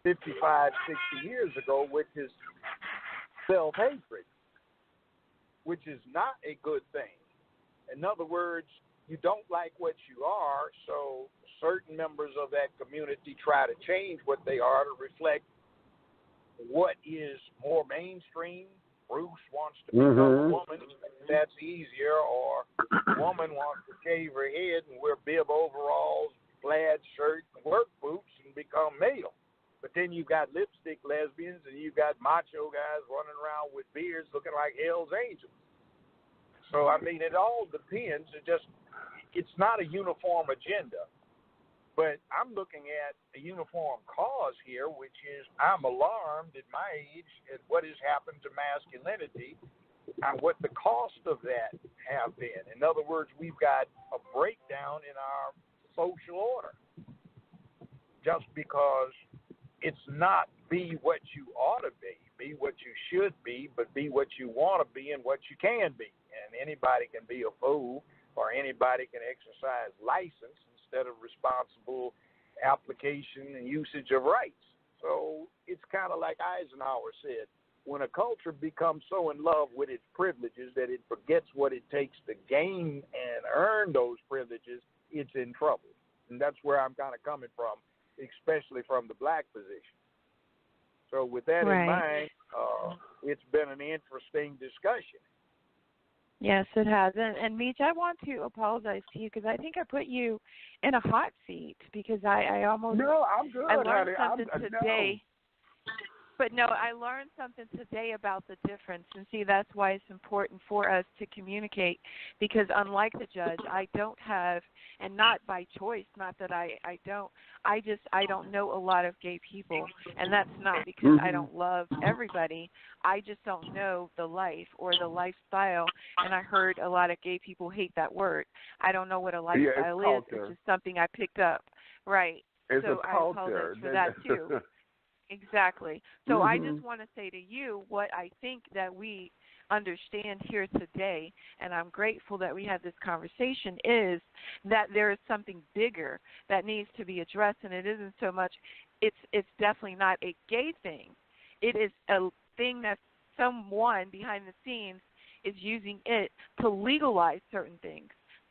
55, 60 years ago, which is self-hatred, which is not a good thing. In other words, you don't like what you are, so certain members of that community try to change what they are to reflect what is more mainstream. Bruce wants to become a woman, that's easier, or a woman wants to shave her head and wear bib overalls, plaid shirt, and work boots and become male. But then you got lipstick lesbians and you got macho guys running around with beards looking like Hell's Angels. So, I mean, it all depends. It's not a uniform agenda. But I'm looking at a uniform cause here, which is I'm alarmed at my age at what has happened to masculinity and what the cost of that have been. In other words, we've got a breakdown in our social order just because it's not be what you ought to be what you should be, but be what you want to be and what you can be. And anybody can be a fool or anybody can exercise license instead of responsible application and usage of rights. So it's kind of like Eisenhower said, when a culture becomes so in love with its privileges that it forgets what it takes to gain and earn those privileges, it's in trouble. And that's where I'm kind of coming from, especially from the black position. So with that in mind, it's been an interesting discussion. Yes, it has. And Meach, I want to apologize to you because I think I put you in a hot seat because I almost... No, I'm good, I learned honey. something today. But no, I learned something today about the difference. And see, that's why it's important for us to communicate because unlike the judge, I don't have, and not by choice, not that I don't, I don't know a lot of gay people. And that's not because I don't love everybody. I just don't know the life or the lifestyle. And I heard a lot of gay people hate that word. I don't know what a lifestyle is. It's just something I picked up. Right. It's so a I culture. apologize for that too. Exactly. So I just want to say to you what I think that we understand here today, and I'm grateful that we had this conversation, is that there is something bigger that needs to be addressed, and it isn't so much, it's definitely not a gay thing. It is a thing that someone behind the scenes is using it to legalize certain things,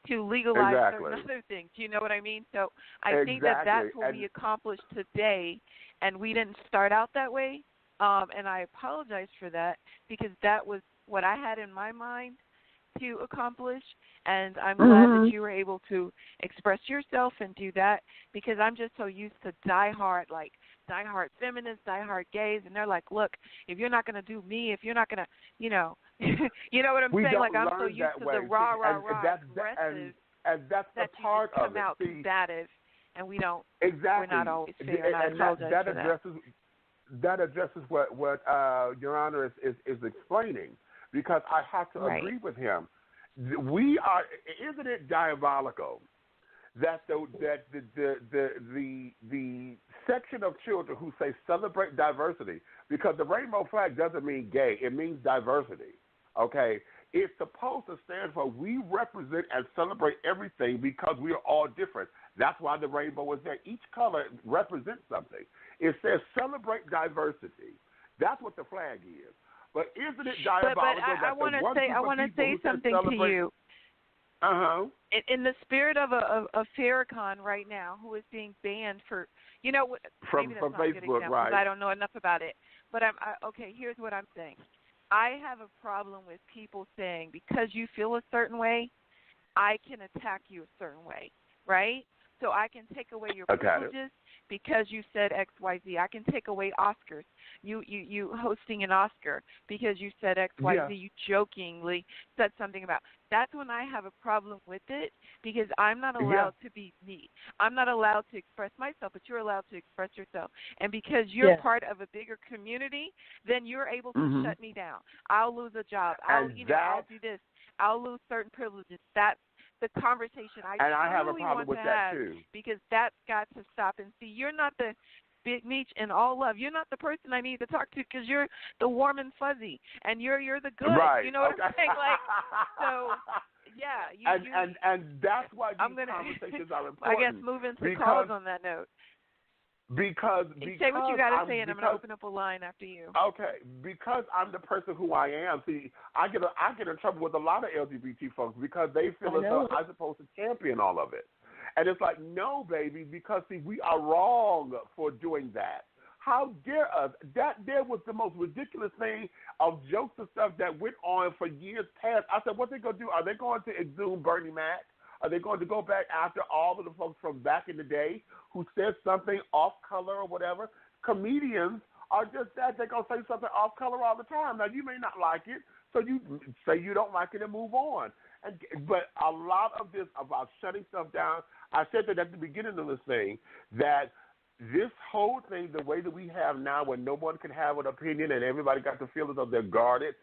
to legalize certain other things. You know what I mean? So I think that that's what we accomplished today, and we didn't start out that way, and I apologize for that, because that was what I had in my mind to accomplish, and I'm glad that you were able to express yourself and do that, because I'm just so used to diehard feminists, diehard gays, and they're like, look, if you're not going to do me, if you're not going to, you know what I'm saying? Like, I'm so used to the rah, aggressive, and that's that a part you just of come it. out combative, and we don't, exactly. we're not always fair, and I apologize for that. That addresses what Your Honor is explaining, because I have to agree with him. We are. Isn't it diabolical that the section of children who say celebrate diversity, because the rainbow flag doesn't mean gay, it means diversity. Okay, it's supposed to stand for we represent and celebrate everything because we are all different. That's why the rainbow is there. Each color represents something. It says celebrate diversity. That's what the flag is. But isn't it diabolical that I want to say something to you. In the spirit of a Farrakhan right now, who is being banned for, maybe that's not Facebook, a good example, because I don't know enough about it. But okay, here's what I'm saying. I have a problem with people saying, because you feel a certain way, I can attack you a certain way, right? So I can take away your privileges because you said X, Y, Z. I can take away Oscars. You hosting an Oscar because you said X, Y, Z. You jokingly said something about. That's when I have a problem with it, because I'm not allowed to be me. I'm not allowed to express myself, but you're allowed to express yourself. And because you're part of a bigger community, then you're able to shut me down. I'll lose a job. I'll do this. I'll lose certain privileges. That's the conversation I have a problem want with to that have, too. because that's got to stop. And see, you're not the Big Meech in all love. You're not the person I need to talk to, because you're the warm and fuzzy, and you're the good. Right. You know what I'm saying? Like, so yeah. And that's why these conversations are important. I guess move into calls on that note. Because say what you got to say, and I'm going to open up a line after you. Okay, because I'm the person who I am. See, I get in trouble with a lot of LGBT folks because they feel as though I'm supposed to champion all of it, and it's like, no, baby, because see, we are wrong for doing that. How dare us? That there was the most ridiculous thing of jokes and stuff that went on for years past. I said, what they gonna do? Are they going to exhume Bernie Mac? Are they going to go back after all of the folks from back in the day who said something off color or whatever? Comedians are just that. They're going to say something off color all the time. Now, you may not like it, so you say you don't like it and move on. But a lot of this about shutting stuff down, I said that at the beginning of this thing, that this whole thing, the way that we have now where no one can have an opinion and everybody got to feel as though they're guarded,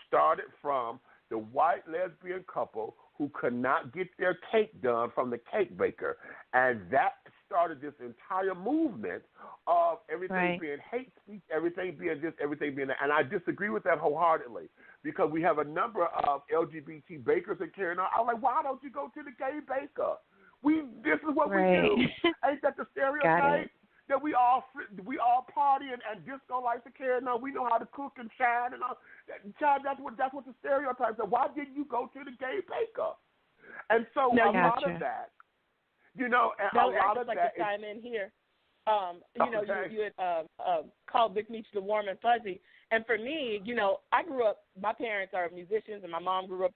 started from the white lesbian couple who could not get their cake done from the cake baker. And that started this entire movement of everything being hate speech, everything being this, everything being that. And I disagree with that wholeheartedly, because we have a number of LGBT bakers that carry on. I'm like, why don't you go to the gay baker? This is what we do. Ain't that the stereotype? That we all party and disco like to carry on. We know how to cook and shine and all. Child, that's what the stereotypes are. Why didn't you go to the gay baker? And so a lot of that, and a lot of like that. To chime in here. You had called Big Meech the warm and fuzzy, and for me, I grew up. My parents are musicians, and my mom grew up,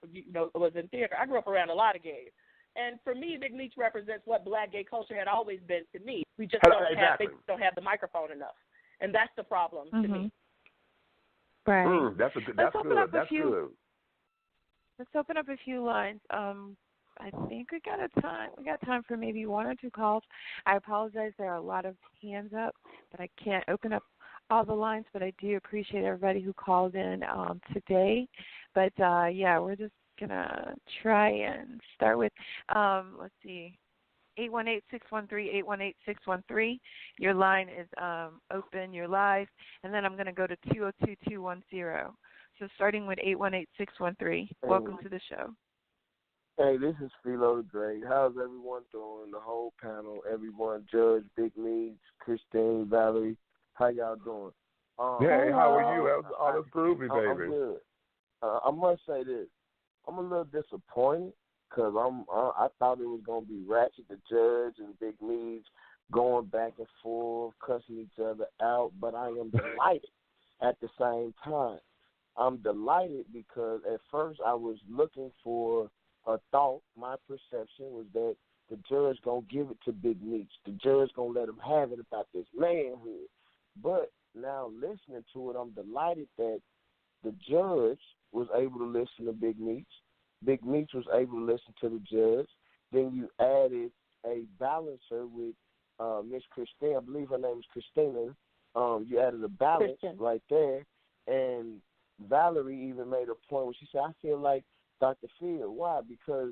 was in theater. I grew up around a lot of gays. And for me, Big Meech represents what black gay culture had always been to me. We just don't have the microphone enough, and that's the problem to me. Right. That's good. Let's open up a few lines. I think we got time for maybe one or two calls. I apologize. There are a lot of hands up, but I can't open up all the lines. But I do appreciate everybody who called in today. But we're just gonna try and start with let's see, 818-613-818-613. Your line is open. You're live, and then I'm gonna go to 202-210. So starting with 818-613. Welcome to the show. Hey, this is Philo the Great. How's everyone doing? The whole panel, everyone, Judge, Big Meech, Christine, Valerie. How y'all doing? Hey, how are you? All that's groovy, baby. I'm good. I must say this. I'm a little disappointed because I thought it was going to be Ratchet the Judge and Big Meech going back and forth, cussing each other out, but I am delighted at the same time. I'm delighted because at first I was looking for a thought. My perception was that the judge going to give it to Big Meech. The judge going to let him have it about this manhood. But now listening to it, I'm delighted that the judge was able to listen to Big Meech. Big Meech was able to listen to the judge. Then you added a balancer with Miss Christine. I believe her name is Christina. You added a balance right there. And Valerie even made a point where she said, I feel like Dr. Field. Why? Because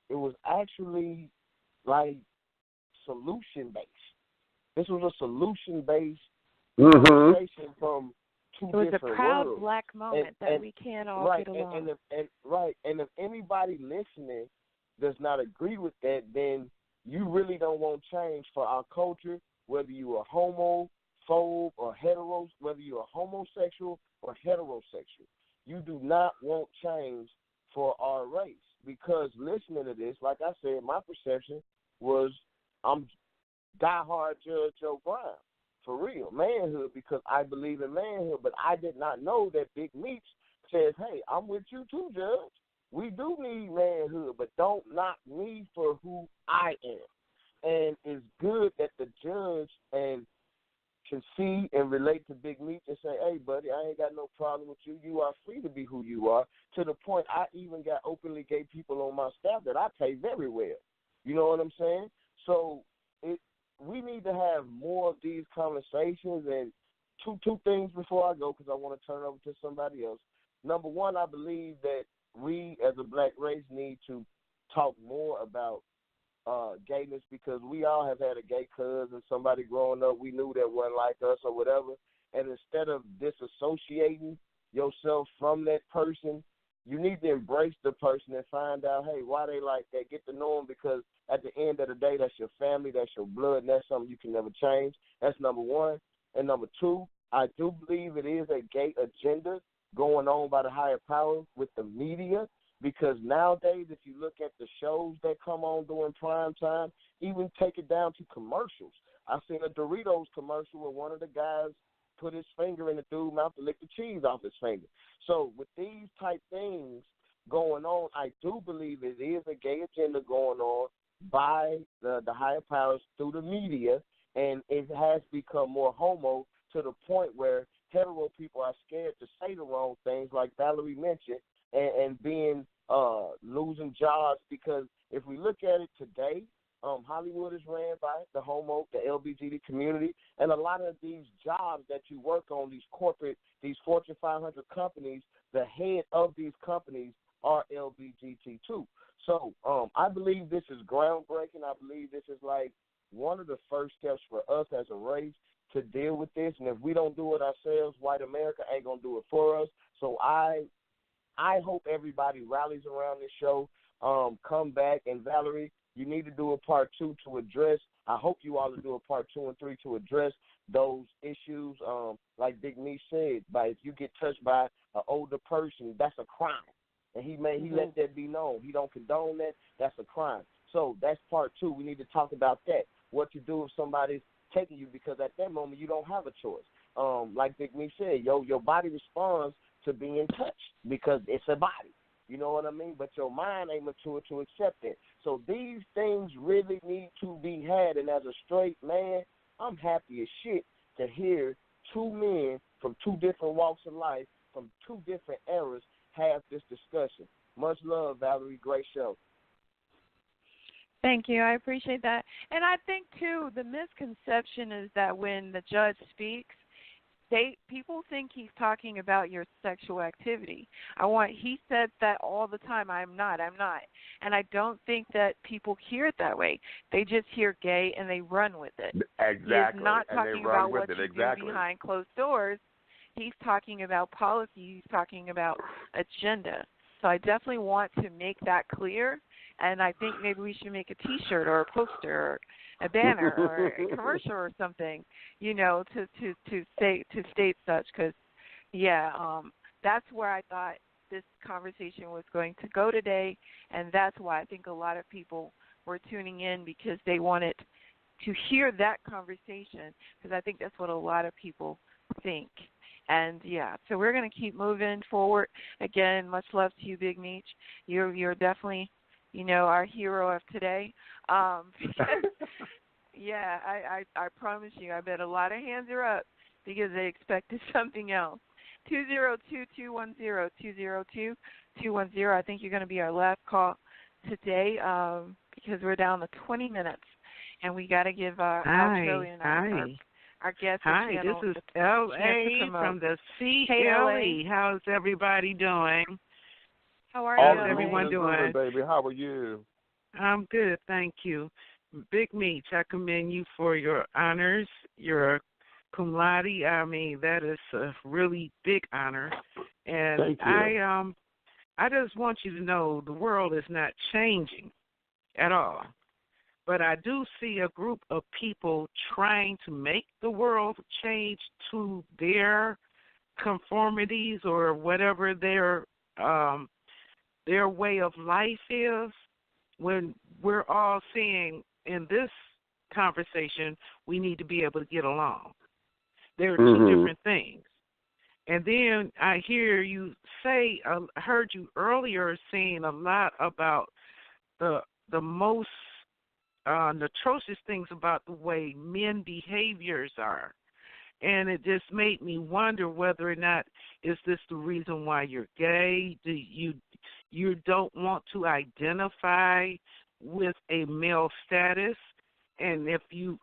it was actually like solution-based. This was a solution-based conversation from two different worlds. It was a proud black moment that we can't all get along. And if anybody listening does not agree with that, then you really don't want change for our culture, whether you are homophobe or hetero, whether you are homosexual or heterosexual. You do not want change for our race, because listening to this, like I said, my perception was I'm diehard Judge Joe Brown, for real, manhood, because I believe in manhood, but I did not know that Big Meech says, hey, I'm with you too, Judge. We do need manhood, but don't knock me for who I am. And it's good that the judge can see and relate to Big Meech and say, hey, buddy, I ain't got no problem with you. You are free to be who you are, to the point I even got openly gay people on my staff that I pay very well. You know what I'm saying? So we need to have more of these conversations. And two things before I go, because I want to turn over to somebody else. Number one, I believe that we as a black race need to talk more about gayness, because we all have had a gay cousin, somebody growing up we knew that wasn't like us or whatever, and instead of disassociating yourself from that person, you need to embrace the person and find out, hey, why they like that. Get to know them, because at the end of the day, that's your family, that's your blood, and that's something you can never change. That's number one. And number two, I do believe it is a gay agenda going on by the higher power with the media, because nowadays, if you look at the shows that come on during prime time, even take it down to commercials. I seen a Doritos commercial where one of the guys put his finger in the dude's mouth to lick the cheese off his finger. So with these type things going on, I do believe it is a gay agenda going on by the higher powers through the media, and it has become more homo to the point where hetero people are scared to say the wrong things, like Valerie mentioned, and being losing jobs, because if we look at it today, Hollywood is ran by the LGBT community, and a lot of these jobs that you work on, these corporate, these Fortune 500 companies, the head of these companies are LGBT too. So I believe this is groundbreaking. I believe this is like one of the first steps for us as a race to deal with this, and if we don't do it ourselves, white America ain't going to do it for us. So I hope everybody rallies around this show, come back, and Valerie, you need to do a part 2 to address, I hope you all will do a part 2 and 3 to address those issues, like Big Meech said, if you get touched by an older person, that's a crime. And he let that be known. He don't condone that, that's a crime. So that's part 2. We need to talk about that, what to do if somebody's taking you, because at that moment you don't have a choice. Like Big Meech said, your body responds to being touched because it's a body. You know what I mean? But your mind ain't mature to accept it. So these things really need to be had. And as a straight man, I'm happy as shit to hear two men from two different walks of life, from two different eras, have this discussion. Much love, Valerie. Great show. Thank you. I appreciate that. And I think, too, the misconception is that when the judge speaks, people think he's talking about your sexual activity. He said that all the time. I'm not. And I don't think that people hear it that way. They just hear gay and they run with it. Exactly. He is not talking about what you do behind closed doors. he's talking about policy. He's talking about agenda. So I definitely want to make that clear, and I think maybe we should make a T-shirt or a poster or a banner or a commercial or something, to state such. Because, that's where I thought this conversation was going to go today, and that's why I think a lot of people were tuning in, because they wanted to hear that conversation, because I think that's what a lot of people think. And, so we're going to keep moving forward. Again, much love to you, Big Meech. You're definitely, our hero of today. Because, I promise you, I bet a lot of hands are up because they expected something else. 202-210-202-210. I think you're going to be our last call today, because we're down to 20 minutes, and we got to give our outro and our guest a channel. This is L.A. from the CLE. How's everybody doing? How are you? How's everyone doing? Baby, how are you? I'm good, thank you. Big Meech, I commend you for your honors, your cum laude. I mean, that is a really big honor. And thank you. I just want you to know the world is not changing at all. But I do see a group of people trying to make the world change to their conformities or whatever their way of life is, when we're all saying in this conversation we need to be able to get along. There are two different things. And then I hear you say, I heard you earlier saying a lot about the most atrocious things about the way men behaviors are. And it just made me wonder whether or not, is this the reason why you're gay? Do you don't want to identify with a male status? And if you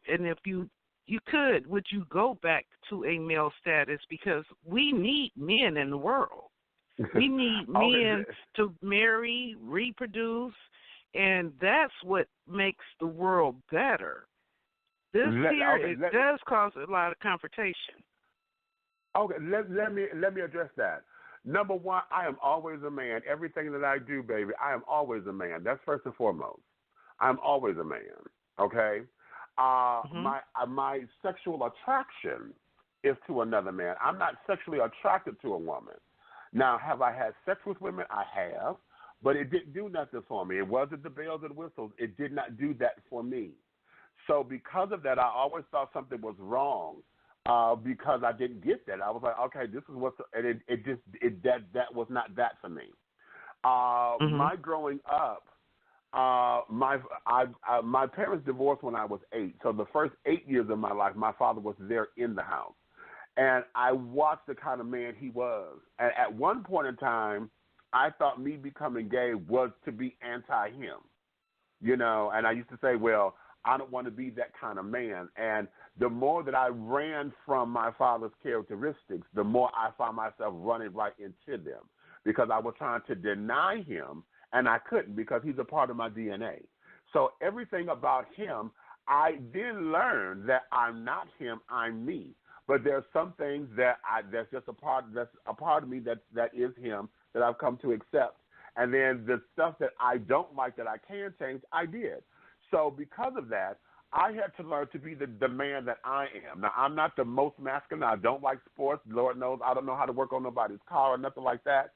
could, would you go back to a male status? Because we need men in the world. We need men to marry, reproduce, and that's what makes the world better. This does cause a lot of confrontation. Okay, let me address that. Number one, I am always a man. Everything that I do, baby, I am always a man. That's first and foremost. I'm always a man. Okay. My sexual attraction is to another man. I'm not sexually attracted to a woman. Now, have I had sex with women? I have, but it didn't do nothing for me. It wasn't the bells and whistles. It did not do that for me. So because of that, I always thought something was wrong because I didn't get that. I was like, okay, this is what's, and that was not that for me. My growing up, my parents divorced when I was 8. So the first 8 years of my life, my father was there in the house. And I watched the kind of man he was. And at one point in time, I thought me becoming gay was to be anti-him, and I used to say, well, I don't want to be that kind of man. And the more that I ran from my father's characteristics, the more I found myself running right into them, because I was trying to deny him, and I couldn't, because he's a part of my DNA. So everything about him, I then learned that I'm not him, I'm me. But there's some things that's just a part of me that is him, that I've come to accept. And then the stuff that I don't like that I can change, I did. So because of that, I had to learn to be the man that I am. Now, I'm not the most masculine. I don't like sports. Lord knows I don't know how to work on nobody's car or nothing like that.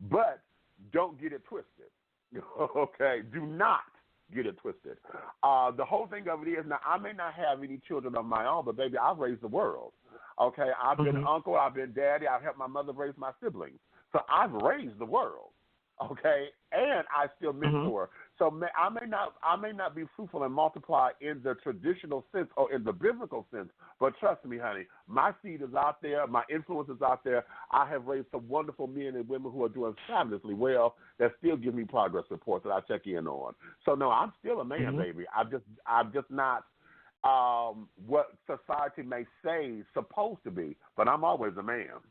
But don't get it twisted. Okay? Do not get it twisted. The whole thing of it is, now, I may not have any children of my own, but, baby, I've raised the world. Okay? I've been uncle. I've been daddy. I've helped my mother raise my siblings. So I've raised the world. Okay? And I still mentor. So I may not be fruitful and multiply in the traditional sense or in the biblical sense, but trust me, honey, my seed is out there, my influence is out there. I have raised some wonderful men and women who are doing fabulously well that still give me progress reports that I check in on. So no, I'm still a man, baby. I'm just not what society may say supposed to be, but I'm always a man.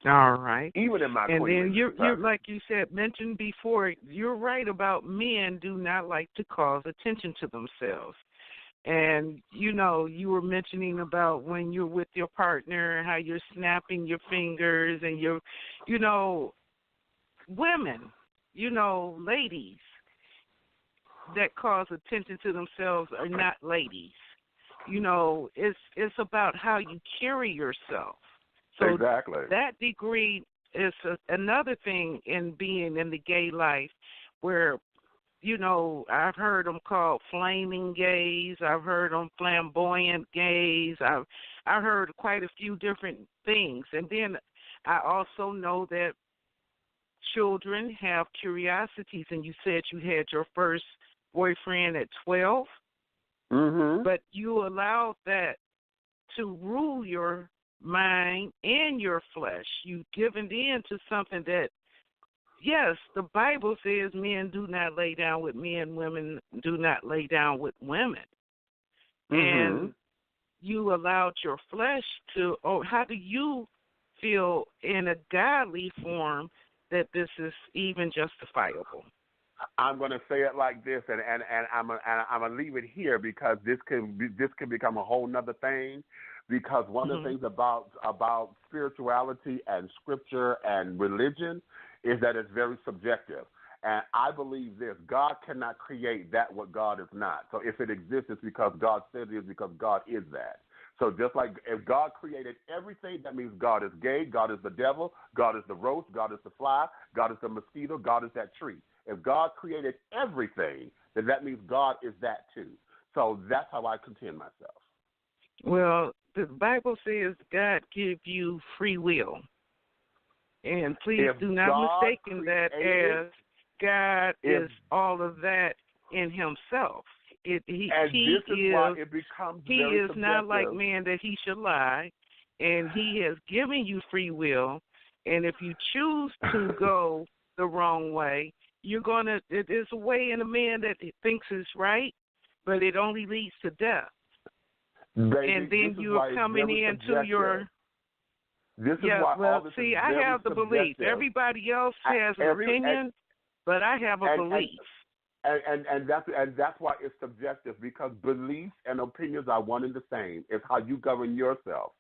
All right. Even in my and then you're like you said, mentioned before, you're right about men do not like to cause attention to themselves. And, you know, you were mentioning about when you're with your partner, how you're snapping your fingers and you're, you know, women, you know, ladies that cause attention to themselves are not ladies. You know, it's about how you carry yourself. So exactly. That degree is another thing in being in the gay life where, you know, I've heard them called flaming gays. I've heard them flamboyant gays. I've heard quite a few different things. And then I also know that children have curiosities, and you said you had your first boyfriend at 12, but you allowed that to rule your mind and your flesh. You've given in to something that, yes, the Bible says men do not lay down with men, women do not lay down with women. And you allowed your flesh to, how do you feel in a godly form that this is even justifiable? I'm going to say it like this, and I'm gonna leave it here because this can become a whole nother thing. Because one of the things about spirituality and scripture and religion is that it's very subjective. And I believe this: God cannot create that what God is not. So if it exists, it's because God said it is, because God is that. So just like if God created everything, that means God is gay, God is the devil, God is the roach, God is the fly, God is the mosquito, God is that tree. If God created everything, then that means God is that too. So that's how I contend myself. Well, the Bible says God give you free will. And please do not mistake that as God is all of that in himself. He is not like man that he should lie, and he has given you free will. And if you choose to go the wrong way, there's a way in a man that thinks is right, but it only leads to death. Baby, and then you're coming into your. This is why all this is I have the belief. Everybody else has an opinion, but I have a belief. And that's why it's subjective, because beliefs and opinions are one and the same. It's how you govern yourself.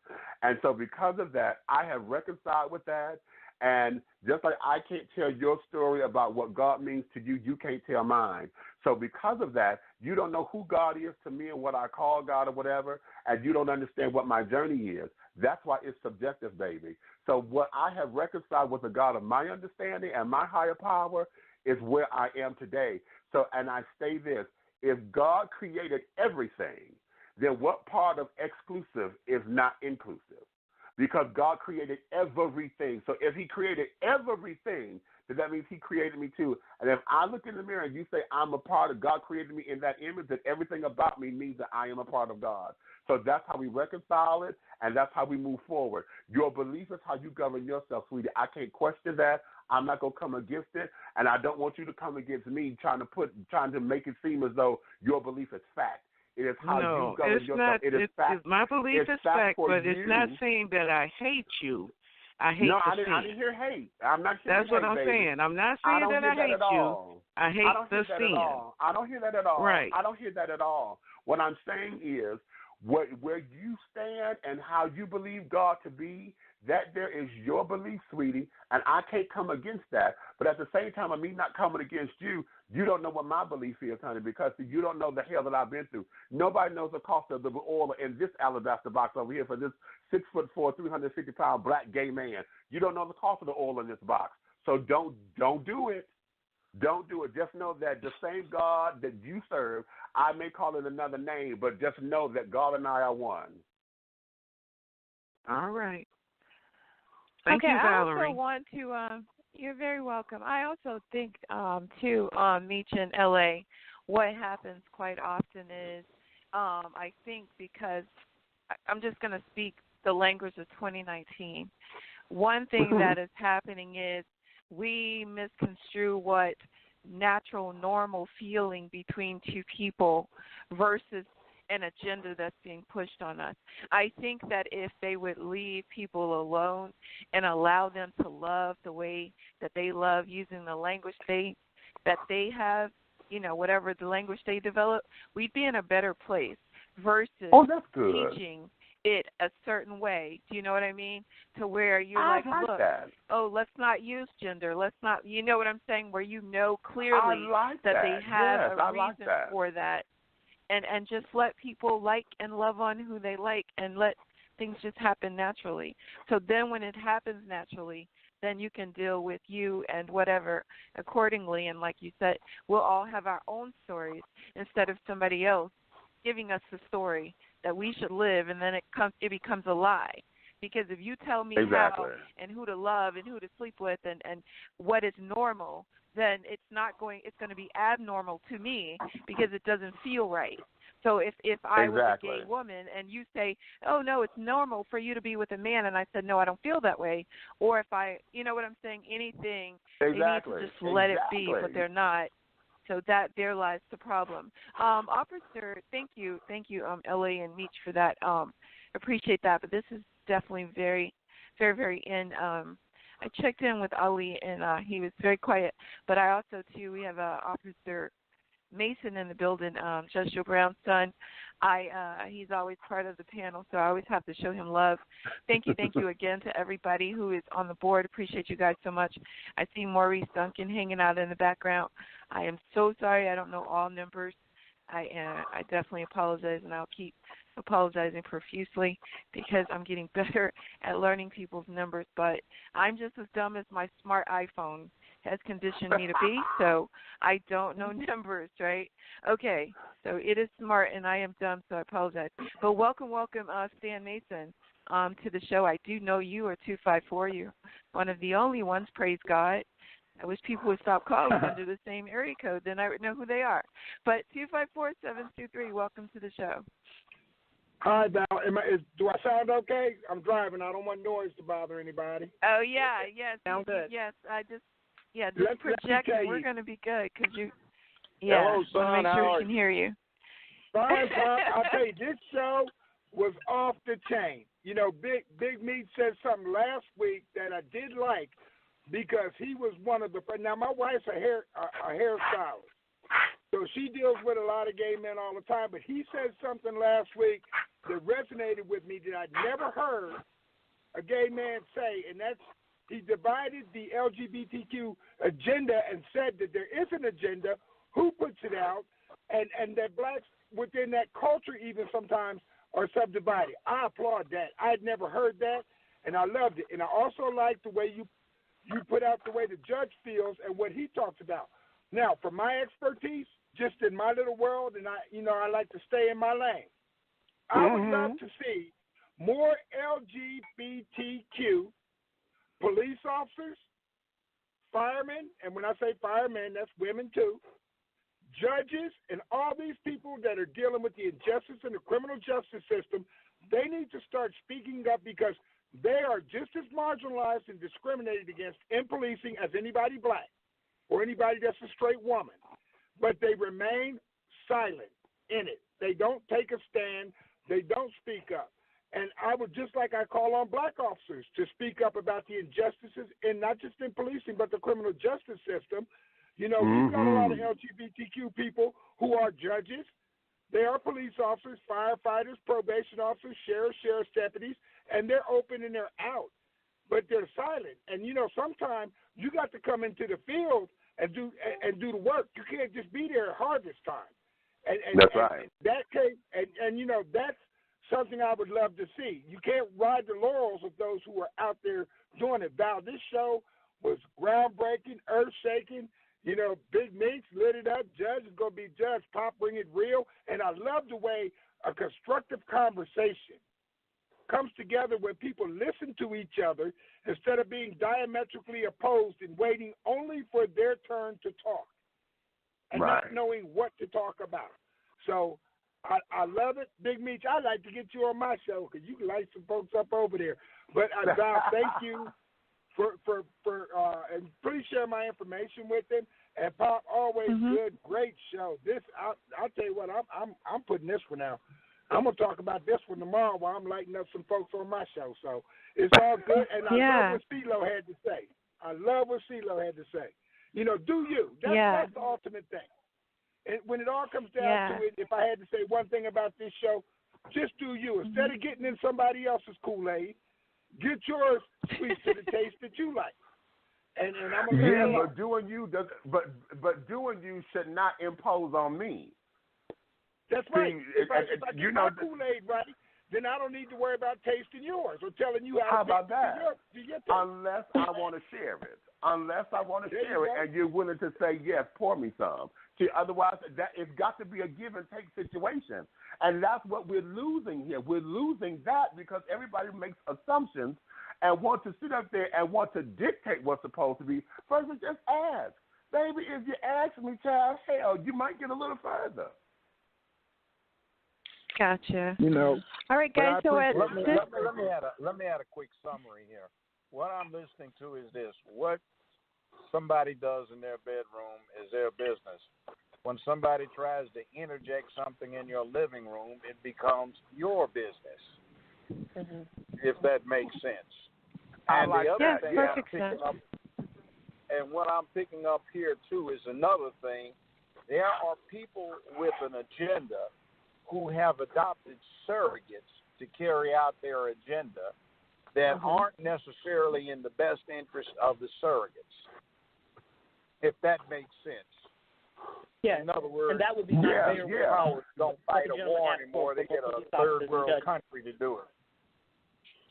And so because of that, I have reconciled with that. And just like I can't tell your story about what God means to you, you can't tell mine. So because of that, you don't know who God is to me and what I call God or whatever, and you don't understand what my journey is. That's why it's subjective, baby. So what I have reconciled with the God of my understanding and my higher power is where I am today. So, and I say this: if God created everything, then what part of exclusive is not inclusive? Because God created everything. So if he created everything, then that means he created me too. And if I look in the mirror and you say I'm a part of God, created me in that image, then everything about me means that I am a part of God. So that's how we reconcile it, and that's how we move forward. Your belief is how you govern yourself, sweetie. I can't question that. I'm not going to come against it, and I don't want you to come against me trying to make it seem as though your belief is fact. It is how you govern yourself. It is fact. My belief is fact, but it's not saying that I hate you. I hate the sin. I didn't hear hate. I'm not hearing That's what hate, I'm baby. saying. I'm not saying that I hate you. I hate the sin. I don't hear that at all. Right. I don't hear that at all. What I'm saying is where you stand and how you believe God to be, that there is your belief, sweetie, and I can't come against that. But at the same time, of me not coming against you, you don't know what my belief is, honey, because you don't know the hell that I've been through. Nobody knows the cost of the oil in this alabaster box over here for this 6'4", 350-pound black gay man. You don't know the cost of the oil in this box. So don't do it. Don't do it. Just know that the same God that you serve, I may call it another name, but just know that God and I are one. All right. Thank you, Valerie. I also want to, you're very welcome. I also think, too, Meach in LA, what happens quite often is, I think because I'm just going to speak the language of 2019. One thing that is happening is we misconstrue what natural, normal feeling between two people versus an agenda that's being pushed on us. I think that if they would leave people alone and allow them to love the way that they love, using the language that they have, whatever the language they develop, we'd be in a better place. versus that's good. teaching it a certain way. Do you know what I mean? To where you're I like, like look, that. let's not use gender. Let's not, you know what I'm saying? Where you know clearly that they have yes, a I reason like that. for that. And just let people like and love on who they like and let things just happen naturally. So then when it happens naturally, then you can deal with you and whatever accordingly. And like you said, we'll all have our own stories instead of somebody else giving us the story that we should live, and then it becomes a lie. Because if you tell me how and who to love and who to sleep with and what is normal, then it's going to be abnormal to me because it doesn't feel right. So if I was a gay woman and you say, oh, no, it's normal for you to be with a man, and I said, no, I don't feel that way, or if you know what I'm saying, anything, they need to just let it be, but they're not. So that there lies the problem. Officer, thank you, L.A. and Meach for that. Appreciate that, but this is definitely very, very, very in. I checked in with Ali, and he was very quiet. But I also, too, we have Officer Mason in the building, Judge Joe Brown's son. He's always part of the panel, so I always have to show him love. Thank you again to everybody who is on the board. Appreciate you guys so much. I see Maurice Duncan hanging out in the background. I am so sorry I don't know all numbers. I definitely apologize, and I'll keep apologizing profusely because I'm getting better at learning people's numbers, but I'm just as dumb as my smart iPhone has conditioned me to be, so I don't know numbers, right? Okay, so it is smart, and I am dumb, so I apologize. But welcome, Stan Mason, to the show. I do know you are 254. You're one of the only ones, praise God. I wish people would stop calling under the same area code, then I would know who they are. But 254-723, welcome to the show. Hi, Val. Do I sound okay? I'm driving. I don't want noise to bother anybody. Oh, yeah, yes. Sound good. Yes, just project and we're going to be good because Hello, son. want to make sure we can hear you. Fine, I'll tell you, this show was off the chain. You know, Big Meech said something last week that I did like because he was one of the – now, my wife's a hairstylist, so she deals with a lot of gay men all the time, but he said something last week that resonated with me that I'd never heard a gay man say, and that's he divided the LGBTQ agenda and said that there is an agenda, who puts it out, and that blacks within that culture even sometimes are subdivided. I applaud that. I'd never heard that, and I loved it. And I also like the way you put out the way the judge feels and what he talks about. Now, for my expertise, just in my little world, and I like to stay in my lane. I would love to see more LGBTQ police officers, firemen, and when I say firemen, that's women too, judges, and all these people that are dealing with the injustice in the criminal justice system. They need to start speaking up because they are just as marginalized and discriminated against in policing as anybody black or anybody that's a straight woman. But they remain silent in it. They don't take a stand. They don't speak up. And I would just like I call on black officers to speak up about the injustices, and not just in policing, but the criminal justice system. You know, we've got a lot of LGBTQ people who are judges. They are police officers, firefighters, probation officers, sheriffs, deputies, and they're open and they're out. But they're silent. And, you know, sometimes you got to come into the field and do the work. You can't just be there at harvest time. And that's right. That case, and you know, that's something I would love to see. You can't ride the laurels of those who are out there doing it. Val, this show was groundbreaking, earth-shaking. You know, Big Meech lit it up. Judge is going to be judge. Pop, bring it real. And I love the way a constructive conversation comes together when people listen to each other instead of being diametrically opposed and waiting only for their turn to talk and not knowing what to talk about. So I love it. Big Meech, I'd like to get you on my show because you can light some folks up over there. But Val, thank you for and please share my information with them. And Pop, always good, great show. This I'll tell you what, I'm putting this one out. I'm gonna talk about this one tomorrow while I'm lighting up some folks on my show. So it's all good, and I love what CeeLo had to say. You know, do you? That's the ultimate thing. when it all comes down to it, if I had to say one thing about this show, just do you. Instead of getting in somebody else's Kool-Aid, get yours sweet to the taste that you like. And I'm gonna but doing you does, but doing you should not impose on me. That's right. If I get my Kool-Aid right, then I don't need to worry about tasting yours or telling you how to about that? Do your taste. Unless I want to share it. Unless I want to share it, and you're willing to say yes, pour me some. See, otherwise, it's got to be a give and take situation, and that's what we're losing here. We're losing that because everybody makes assumptions and want to sit up there and want to dictate what's supposed to be. First, just ask, baby. If you ask me, child, hell, you might get a little further. Gotcha. All right, guys. So let me add a quick summary here. What I'm listening to is this: what somebody does in their bedroom is their business. When somebody tries to interject something in your living room, it becomes your business. Mm-hmm. If that makes sense. And the other thing I'm picking up, and what I'm picking up here too is another thing. There are people with an agenda who have adopted surrogates to carry out their agenda that aren't necessarily in the best interest of the surrogates, if that makes sense. Yeah. In other words, and that would be powers don't fight a war anymore. They get a third world country to do it.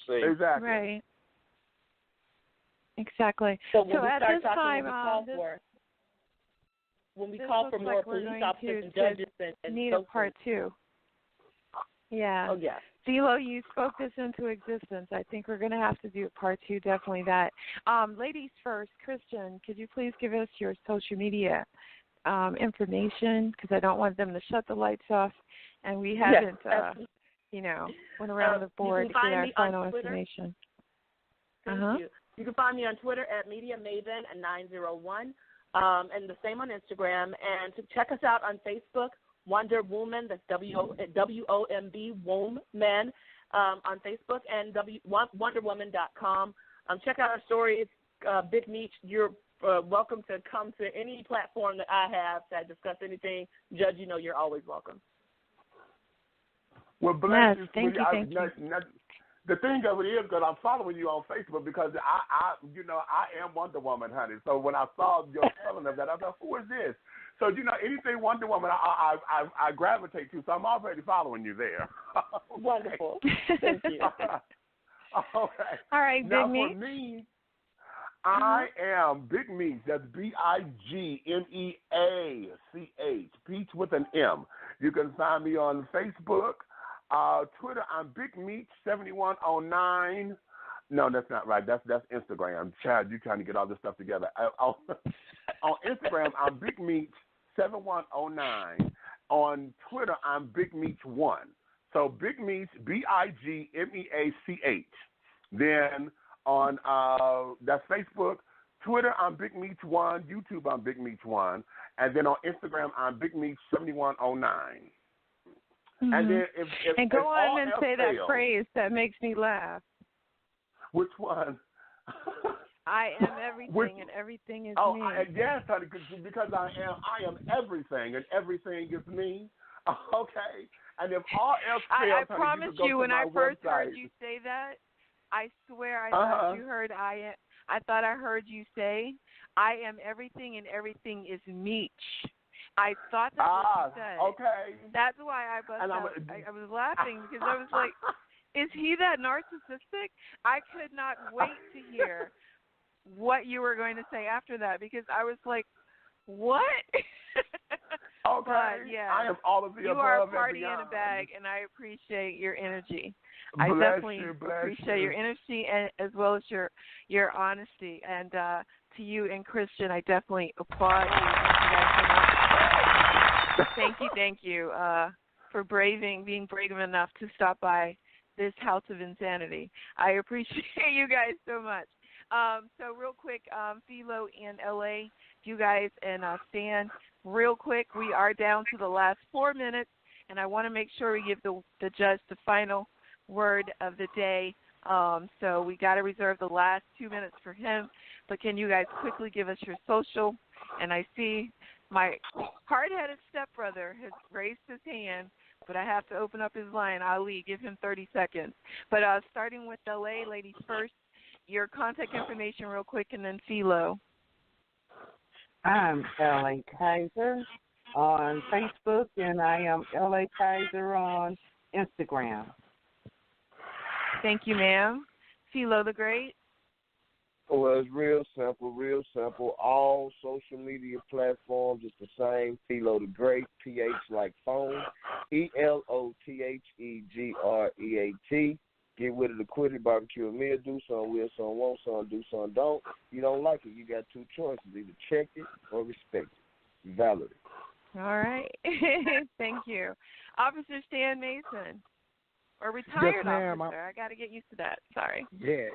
See? Exactly. Right. Exactly. So when we at start this talking, time, when we call for more police officers and judges and need a part 2. Yeah. Oh, yeah. Philo, you spoke this into existence. I think we're going to have to do part 2, definitely that. Ladies first, Christian, could you please give us your social media information? Because I don't want them to shut the lights off, and we haven't, went around the board to get our final information. Thank you. You can find me on Twitter at MediaMaven901, and the same on Instagram. And to check us out on Facebook, Wonder Woman, that's WOMB, Woman, on Facebook, and WonderWoman.com. Check out our story. It's Big Meech. You're welcome to come to any platform that I have to discuss anything. Judge, you're always welcome. Well, bless you. Thank you. The thing of it is, because I'm following you on Facebook, because I am Wonder Woman, honey. So when I saw your telling of that, I thought, who is this? So anything Wonder Woman, I gravitate to. So I'm already following you there. Wonderful. Thank you. Okay. All right, Big Now Meech. for me, I am Big Meech. That's BIGMEACH. Peach with an M. You can find me on Facebook. Twitter, I'm Big Meech 7109. No, that's not right. That's Instagram. Chad, you're trying to get all this stuff together. On Instagram, I'm Big Meech 7109. On Twitter, I'm Big Meech 1. So Big Meech, BIGMEACH. Then on that's Facebook. Twitter, I'm Big Meech 1. YouTube, I'm Big Meech 1. And then on Instagram, I'm Big Meech 7109. And then if go on and say fails, that phrase that makes me laugh. Which one? I am everything, and everything is me. Yes, honey, because I am everything, and everything is me. Okay, and if all else fails, I promise you, when I first heard you website. say that, I swear I thought you heard I thought I heard you say, I am everything, and everything is Meech. I thought that's what you said. Okay. That's why I was laughing, because I was like, is he that narcissistic? I could not wait to hear what you were going to say after that, because I was like, what? Okay. But, yeah, I am all of the above. You are a party and in a bag, and I appreciate your energy. Bless I definitely you, appreciate your energy as well as your honesty. And to you and Christian, I definitely applaud you. Thank you for being brave enough to stop by this House of Insanity. I appreciate you guys so much. So real quick, Philo in LA, you guys and Stan, real quick, we are down to the last 4 minutes, and I want to make sure we give the judge the final word of the day. So we got to reserve the last 2 minutes for him. But can you guys quickly give us your social? And I see My hard-headed stepbrother has raised his hand, but I have to open up his line. Ali, give him 30 seconds. But starting with LA, ladies first, your contact information real quick, and then Philo. I'm L.A. Kaiser on Facebook, and I am L.A. Kaiser on Instagram. Thank you, ma'am. Philo the Great. Well, it's real simple. All social media platforms, it's the same. Philo the Great, PH like phone, ELOTHEGREAT. Get with it or quit it, barbecue a meal, do some, will some, won't some, do some, don't. You don't like it, you got two choices, either check it or respect it. Valerie. All right. Thank you. Officer Stan Mason, or retired officer. I got to get used to that. Sorry.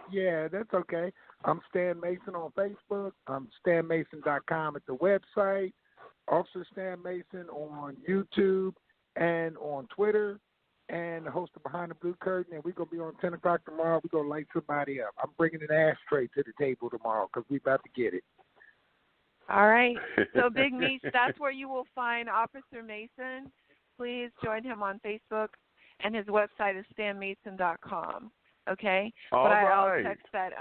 Yeah, that's okay. I'm Stan Mason on Facebook. I'm StanMason.com at the website. Officer Stan Mason on YouTube and on Twitter. And the host of Behind the Blue Curtain, and we're going to be on 10 o'clock tomorrow. We're going to light somebody up. I'm bringing an ashtray to the table tomorrow because we're about to get it. All right. So, Big Meech, that's where you will find Officer Mason. Please join him on Facebook, and his website is stanmason.com. Okay? I'll text that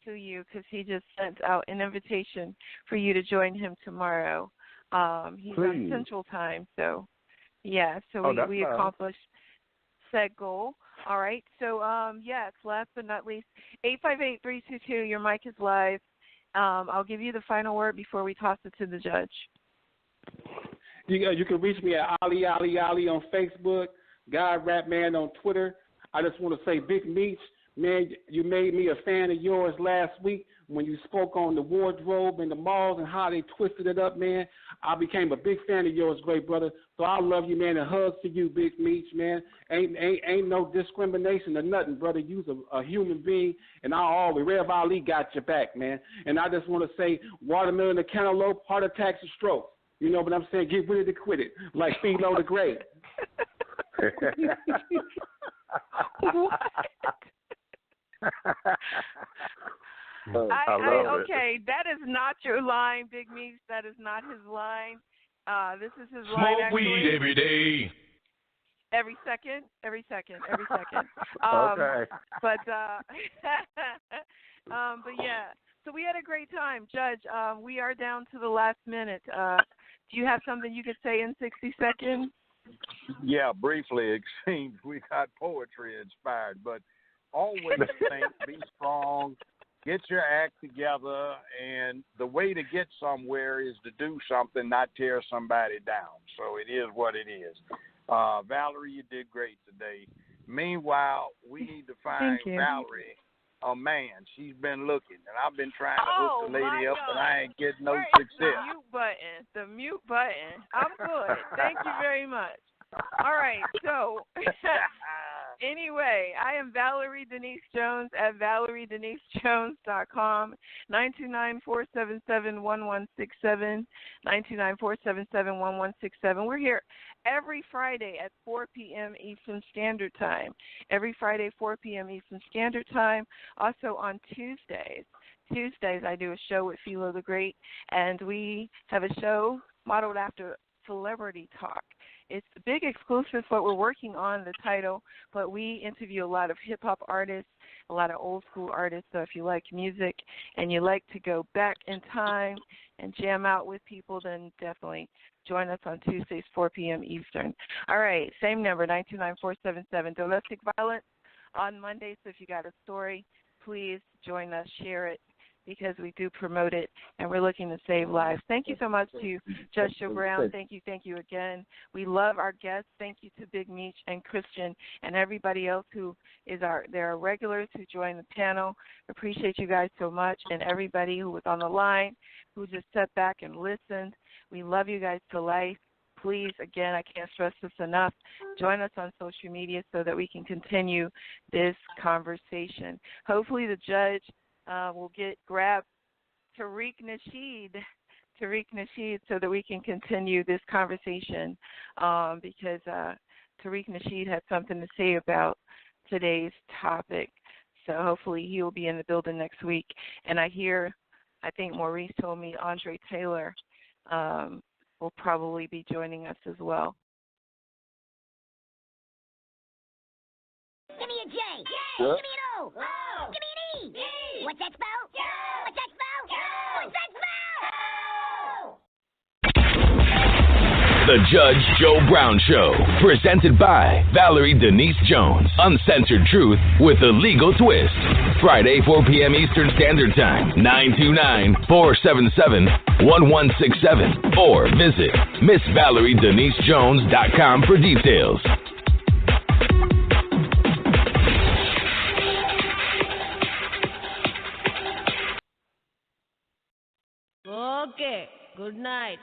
to you because he just sent out an invitation for you to join him tomorrow. He's on Central Time, so... Yeah, so we accomplished said goal. All right. So, yes, last but not least, 858-322, your mic is live. I'll give you the final word before we toss it to the judge. You can reach me at Ali on Facebook, God Rap Man on Twitter. I just want to say, Big Meech, man, you made me a fan of yours last week when you spoke on the wardrobe and the malls and how they twisted it up, man. I became a big fan of yours, great brother. So I love you, man, and hugs to you, Big Meech, man. Ain't no discrimination or nothing, brother. You's a human being, and Rev Ali got your back, man. And I just want to say, watermelon and cantaloupe, heart attacks and strokes. You know what I'm saying? Get ready to quit it, like Philo the Great. What? Okay, that is not your line, Big Meech. That is not his line. This is his line. Smoke weed every day. Every second. Okay. But yeah. So we had a great time, Judge. We are down to the last minute. Do you have something you could say in 60 seconds? Yeah, briefly. It seems we got poetry inspired, but always think, be strong, get your act together, and the way to get somewhere is to do something, not tear somebody down. So it is what it is. Valerie, you did great today. Meanwhile, we need to find Valerie a man. She's been looking, and I've been trying to hook the lady up, and I ain't getting no success. The mute button. I'm good. Thank you very much. All right, so anyway, I am Valerie Denise Jones at ValerieDeniseJones.com, 929-477-1167, 929-477-1167. We're here every Friday at 4 p.m. Eastern Standard Time. Every Friday, 4 p.m. Eastern Standard Time. Also on Tuesdays. I do a show with Philo the Great, and we have a show modeled after Celebrity Talk. It's a big exclusive, but we're working on the title. But we interview a lot of hip-hop artists, a lot of old-school artists. So if you like music and you like to go back in time and jam out with people, then definitely join us on Tuesdays, 4 p.m. Eastern. All right, same number, 929-477. Domestic violence on Monday. So if you got a story, please join us, share it, because we do promote it, and we're looking to save lives. Thank you so much to Judge Joe Brown. Thank you again. We love our guests. Thank you to Big Meech and Christian and everybody else who is there are regulars who join the panel. Appreciate you guys so much, and everybody who was on the line, who just sat back and listened. We love you guys to life. Please, again, I can't stress this enough, join us on social media so that we can continue this conversation. Hopefully the judge will grab Tariq Nasheed so that we can continue this conversation because Tariq Nasheed had something to say about today's topic. So hopefully he will be in the building next week. And I think Maurice told me Andre Taylor will probably be joining us as well. Give me a J. J. What? Give me an O. O. Give me an E. E. What's that spell? Yo. What's that spell? Yo. What's that spell? The Judge Joe Brown Show, presented by Valerie Denise Jones. Uncensored truth with a legal twist. Friday, 4 p.m. Eastern Standard Time, 929-477-1167. Or visit MissValerieDeniseJones.com for details. Okay, good night.